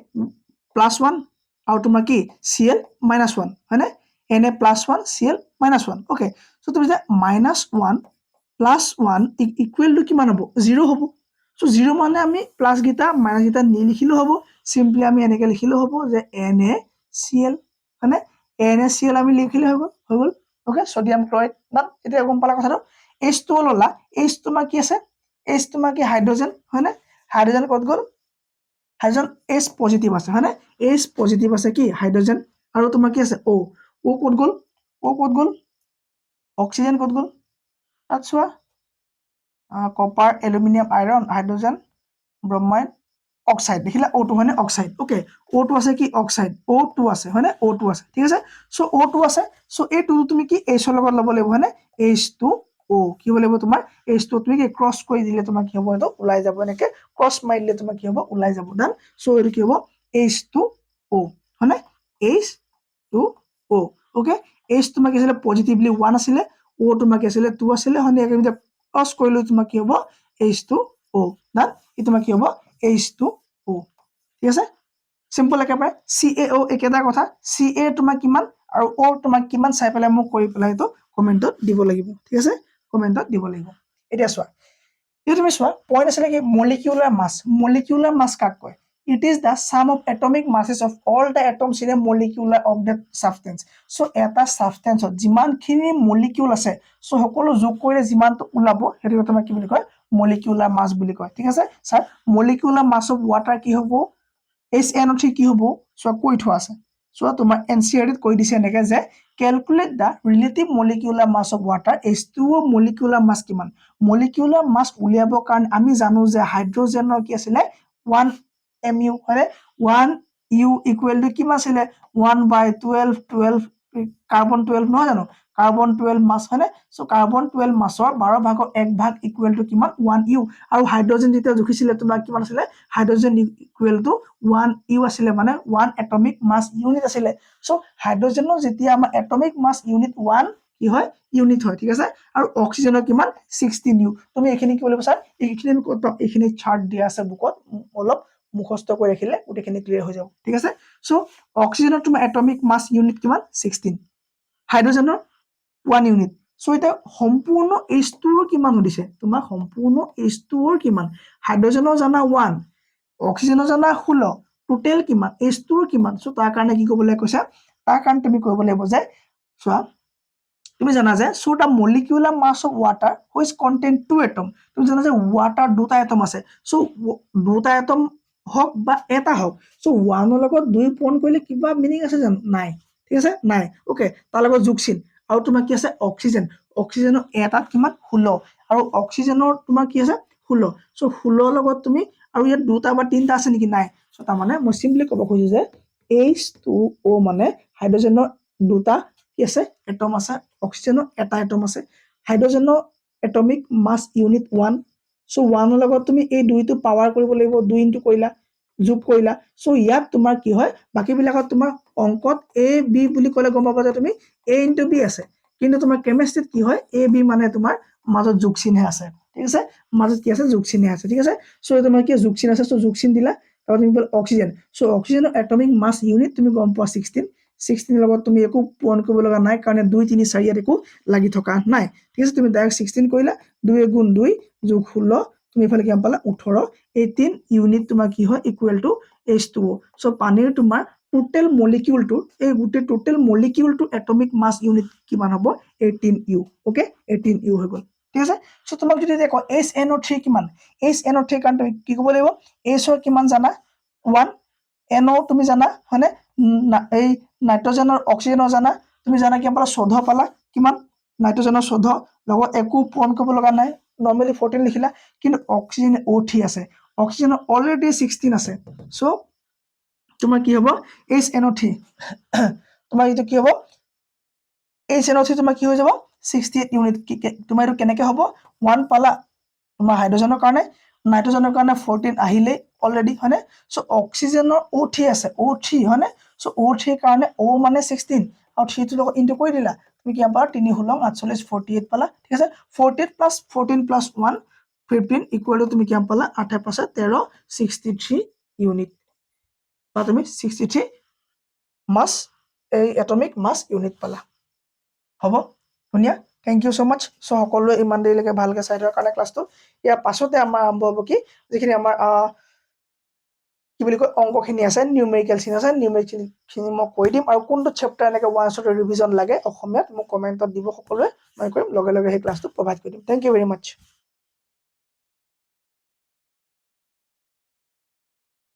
প্লাছ 1 আৰু তোমাৰ কি Cl মাইনাছ 1 হয়নে Na plus 1 Cl minus 1 okay so তুমি যে মাইনাছ 1 প্লাছ 1 ইকুৱেল টু কিমান হ'ব 0 হ'ব সো 0 মানে আমি প্লাছ গিটা মাইনাছ গিটা নিলিখিলেও হ'ব সিম্পলি আমি এনেকৈ লিখিলেও হ'ব যে NaCl হয়নে NaCl আমি লিখিলে হৈ গ'ল ওকে সোডিয়াম ক্লোৰাইড ডান এতিয়া গম পালা কথাটো H2 ললা H তোমাৰ কি আছে H তোমাৰ কি হাইড্ৰোজেন হয়নে হাইড্ৰোজেন ক'ত গ'ল হাইড্ৰোজেন H পজিটিভ আছে হয়নে H পজিটিভ আছে কি হাইড্ৰোজেন আৰু তোমাৰ কি আছে O ক'ত গ'ল অক্সিজেন ক'ত গ'ল তাত চোৱা copper aluminium iron hydrogen bromide oxide দেখিলা O2 হয়নে অক্সাইড ওকে O2 আছে কি অক্সাইড O2 আছে হয়নে O2 আছে ঠিক আছে সো O2 আছে সো এই টু তুমি কি H লগত ল'ব লাগিব হয়নে H2O কি হ'ব লাগিব তোমাৰ H2 তুমি কি ক্ৰছ কৰি দিলে তোমাৰ কি হ'ব এইটো ওলাই যাব এনেকে ক্ৰছ মাৰি দিলে তোমাৰ কি হ'ব ওলাই যাব ডান সো এইটো কি হ'ব H2O হয়নে H2O ওকে H তোমাৰ কি আছিলে পজিটিভলি 1 আছিলে O তোমাৰ কি আছিলে 2 আছিলে হয়নে একেবাৰে ক্ৰছ কৰিলে তোমাৰ কি হ'ব H2O ডান ই তোমাৰ কি হ'ব H2O ঠিক আছে সিম্পল একেবাৰে CaO একেটা কথা Ca তোমাৰ কিমান আৰু O তোমাৰ কিমান চাই পেলাই মোক কৰি পেলাই এইটো কমেন্টত দিব লাগিব ঠিক আছে কমেন্টত দিব লাগিব এতিয়া চোৱা এতিয়া তুমি চোৱা পইণ্ট আছিলে কি মলিকিউলাৰ মাছ কাক কয় it is the sum of atomic masses of all the atoms in a molecule of that substance so এটা সাবস্টেন্সত যিমানখিনি মলিকিউল আছে সো সকলো যোগ কৰিলে যিমানটো ওলাব হেতু তোমাক কি বুলি কয় মলিকিউলাৰ মাছ বুলি কয় ঠিক আছে sir molecular mass of water কি হ'ব HNO3 কি হ'ব সো কৈ থোৱা আছে সো তোমাৰ এনসিআৰটিত কৈ দিছে এনেকে যে calculate the relative molecular mass of water H2O molecular mass কিমান molecular mass উলিয়াবৰ কাৰণে আমি জানো যে হাইড্ৰোজেনৰ কি আছিল 1 mu হয়নে 1 u ইকুৱেল টু কিমান আছিল 1/12 কাৰ্বন 12 নহয় জানো কাৰ্বন 12 মাছ হয়নে সো কাৰ্বন 12 মাছৰ 12 ভাগৰ 1 ভাগ ইকুৱেল টু কিমান 1 u আৰু হাইড্ৰোজেন যেতিয়া জুখিছিলে তোমাৰ কিমান আছিল হাইড্ৰোজেন ইকুৱেল টু 1 u আছিলে মানে 1 এটমিক মাছ ইউনিট আছিলে সো হাইড্ৰোজেনৰ যেতিয়া আমাৰ এটমিক মাছ ইউনিট 1 কি হয় ইউনিট হয় ঠিক আছে আৰু অক্সিজেনৰ কিমান 16 u তুমি এখিনি কি বলিব স্যাৰ এইখিনি আমি কত এখিনি চাৰ্ট দিয়া আছে বুকত অলপ মুখস্থ কৰি ৰাখিলে গোটেইখিনি ক্লিয়াৰ হৈ যাব ঠিক আছে সো অক্সিজেনৰ তোমাৰ এটমিক মাছ ইউনিট কিমান 16 হাইড্ৰোজেনৰ 1 ইউনিট সো এটা সম্পূৰ্ণ H2 ৰ কিমান দিছে তোমাৰ সম্পূৰ্ণ H2 ৰ কিমান হাইড্ৰোজেনৰ জানা 1 অক্সিজেনৰ জানা 16 টোটেল কিমান H2 ৰ কিমান সো তাৰ কাৰণে কি ক'বলৈ কৈছা তাৰ কাৰণে তুমি কৰিব লাগিব যে চোৱা তুমি জানা যে so the molecular mass of water which contain two atom তুমি জানা যে ওয়াটাৰ দুটা এটম আছে সো দুটা এটম হক বা এটা হক সো 1 ৰ লগত 2 পূৰণ কৰিলে কিবা মিনিং আছে জানো নাই ঠিক আছে নাই ওকে তাৰ লগত যোগচিন আৰু তোমাৰ কি আছে অক্সিজেনৰ এটাত কিমান 16 আৰু অক্সিজেনৰ তোমাৰ কি আছে 16 সো 16 লগত তুমি আৰু ইয়াত দুটা বা তিনটা আছে নেকি নাই সো তাৰ মানে মই সিম্পলি ক'ব খুজিছো যে H2O মানে হাইড্ৰোজেনৰ দুটা কি আছে এটম আছে অক্সিজেনৰ এটা এটম আছে হাইড্ৰোজেনৰ এটমিক মাছ ইউনিট 1 সো 1 ৰ লগত তুমি এই দুইটো পাৱাৰ কৰিব লাগিব 2 ইনটু কৰিলা যোগ কৰিলা সো ইয়াত তোমাৰ কি হয় বাকি বিলাকত তোমাৰ অংকত a b বুলি ক'লে গম পাবা যে তুমি a ইনটু b আছে কিন্তু তোমাৰ কেমিষ্ট্ৰিত কি হয় a b মানে তোমাৰ মাজত যোগ চিহ্ন আছে ঠিক আছে মাজত কি আছে যোগ চিহ্ন আছে ঠিক আছে সো তোমাৰ কি যোগ চিহ্ন আছে সো যোগ চিহ্ন দিলা তাৰপৰ তুমি বল অক্সিজেন সো অক্সিজেনৰ এটমিক মাছ ইউনিট তুমি গম পোৱা 16 লগত তুমি একো পূৰণ কৰিব লগা নাই কাৰণ 2 3 4 ইয়াত একো লাগি থকা নাই ঠিক আছে তুমি ডাইৰেক্ট 16 কৰিলা 2 গুণ 2 যোগ 16 তুমি ইফালে কিমান পালা 18 18 ইউনিট তোমাৰ কি হয় ইকুৱেল টু H2O সো পানীৰ তোমাৰ টোটেল মলিকিউলটো এই গোটে টোটেল মলিকিউলটো এটমিক মাছ ইউনিট কিমান হ'ব 18 u ওকে 18 u হৈ গ'ল ঠিক আছে সো তোমাক যদি এতিয়া কওঁ HNO3 কিমান HNO3 কাৰণ তুমি কি ক'ব লাগিব H ৰ কিমান জানা 1 NO তুমি জানা হয়নে এই নাইট্ৰজেনৰ অক্সিজেনৰ জানা তুমি জানা কি পালা 14 পালা কিমান নাইট্ৰজেনৰ 14 লগত একো পূৰণ কৰিব লগা নাই নৰ্মেলি 14 লিখিলা কিন্তু অক্সিজেন O3 আছে অক্সিজেনৰ অলৰেডি 16 আছে সো তোমাৰ কি হ'ব HNO3 তোমাৰ এইটো কি হ'ব HNO3 তোমাৰ কি হৈ যাব 68 ইউনিট তোমাৰ এইটো কেনেকৈ হ'ব 1 পালা তোমাৰ হাইড্ৰজেনৰ কাৰণে নাইট্ৰজেনৰ কাৰণে 14 আহিলে অলৰেডি হয়নে সো অক্সিজেনৰ O3 আছে O3 হয়নে সো O3 কাৰণে O মানে 16 আৰু 3 টো লগত ইনটু কৰি দিলা তুমি কি পালা 3 ষোল্ল 48 48 পালা ঠিক আছে 48 প্লাস 14 প্লাস 1 15 ইকুয়াল টু তুমি কি পালা 8 পাঁচে 13 63 ইউনিট বা তুমি 63 মাস এই এটমিক মাস ইউনিট পালা হ'ব শুনিয়া থ্যাংক ইউ সো মাচ সো সকলোৱে ইমান দেৰিলৈকে ভালকৈ চাই থকাৰ কাৰণে ক্লাছটো ইয়াৰ পাছতে আমাৰ আৰম্ভ হ'ব কি যিখিনি আমাৰ কি বুলি কয় অংকখিনি আছে নিউমেৰিকেলখিনি আছে নিউমেৰিকেলখিনি মই কৈ দিম আৰু কোনটো চেপ্টাৰ এনেকৈ ওৱান শ্বট ৰিভিজন লাগে অসমীয়াত মোক কমেণ্টত দিব সকলোৱে মই কৰিম লগে লগে সেই ক্লাছটো প্ৰভাইড কৰি দিম থ্যাংক ইউ ভেৰি মাচ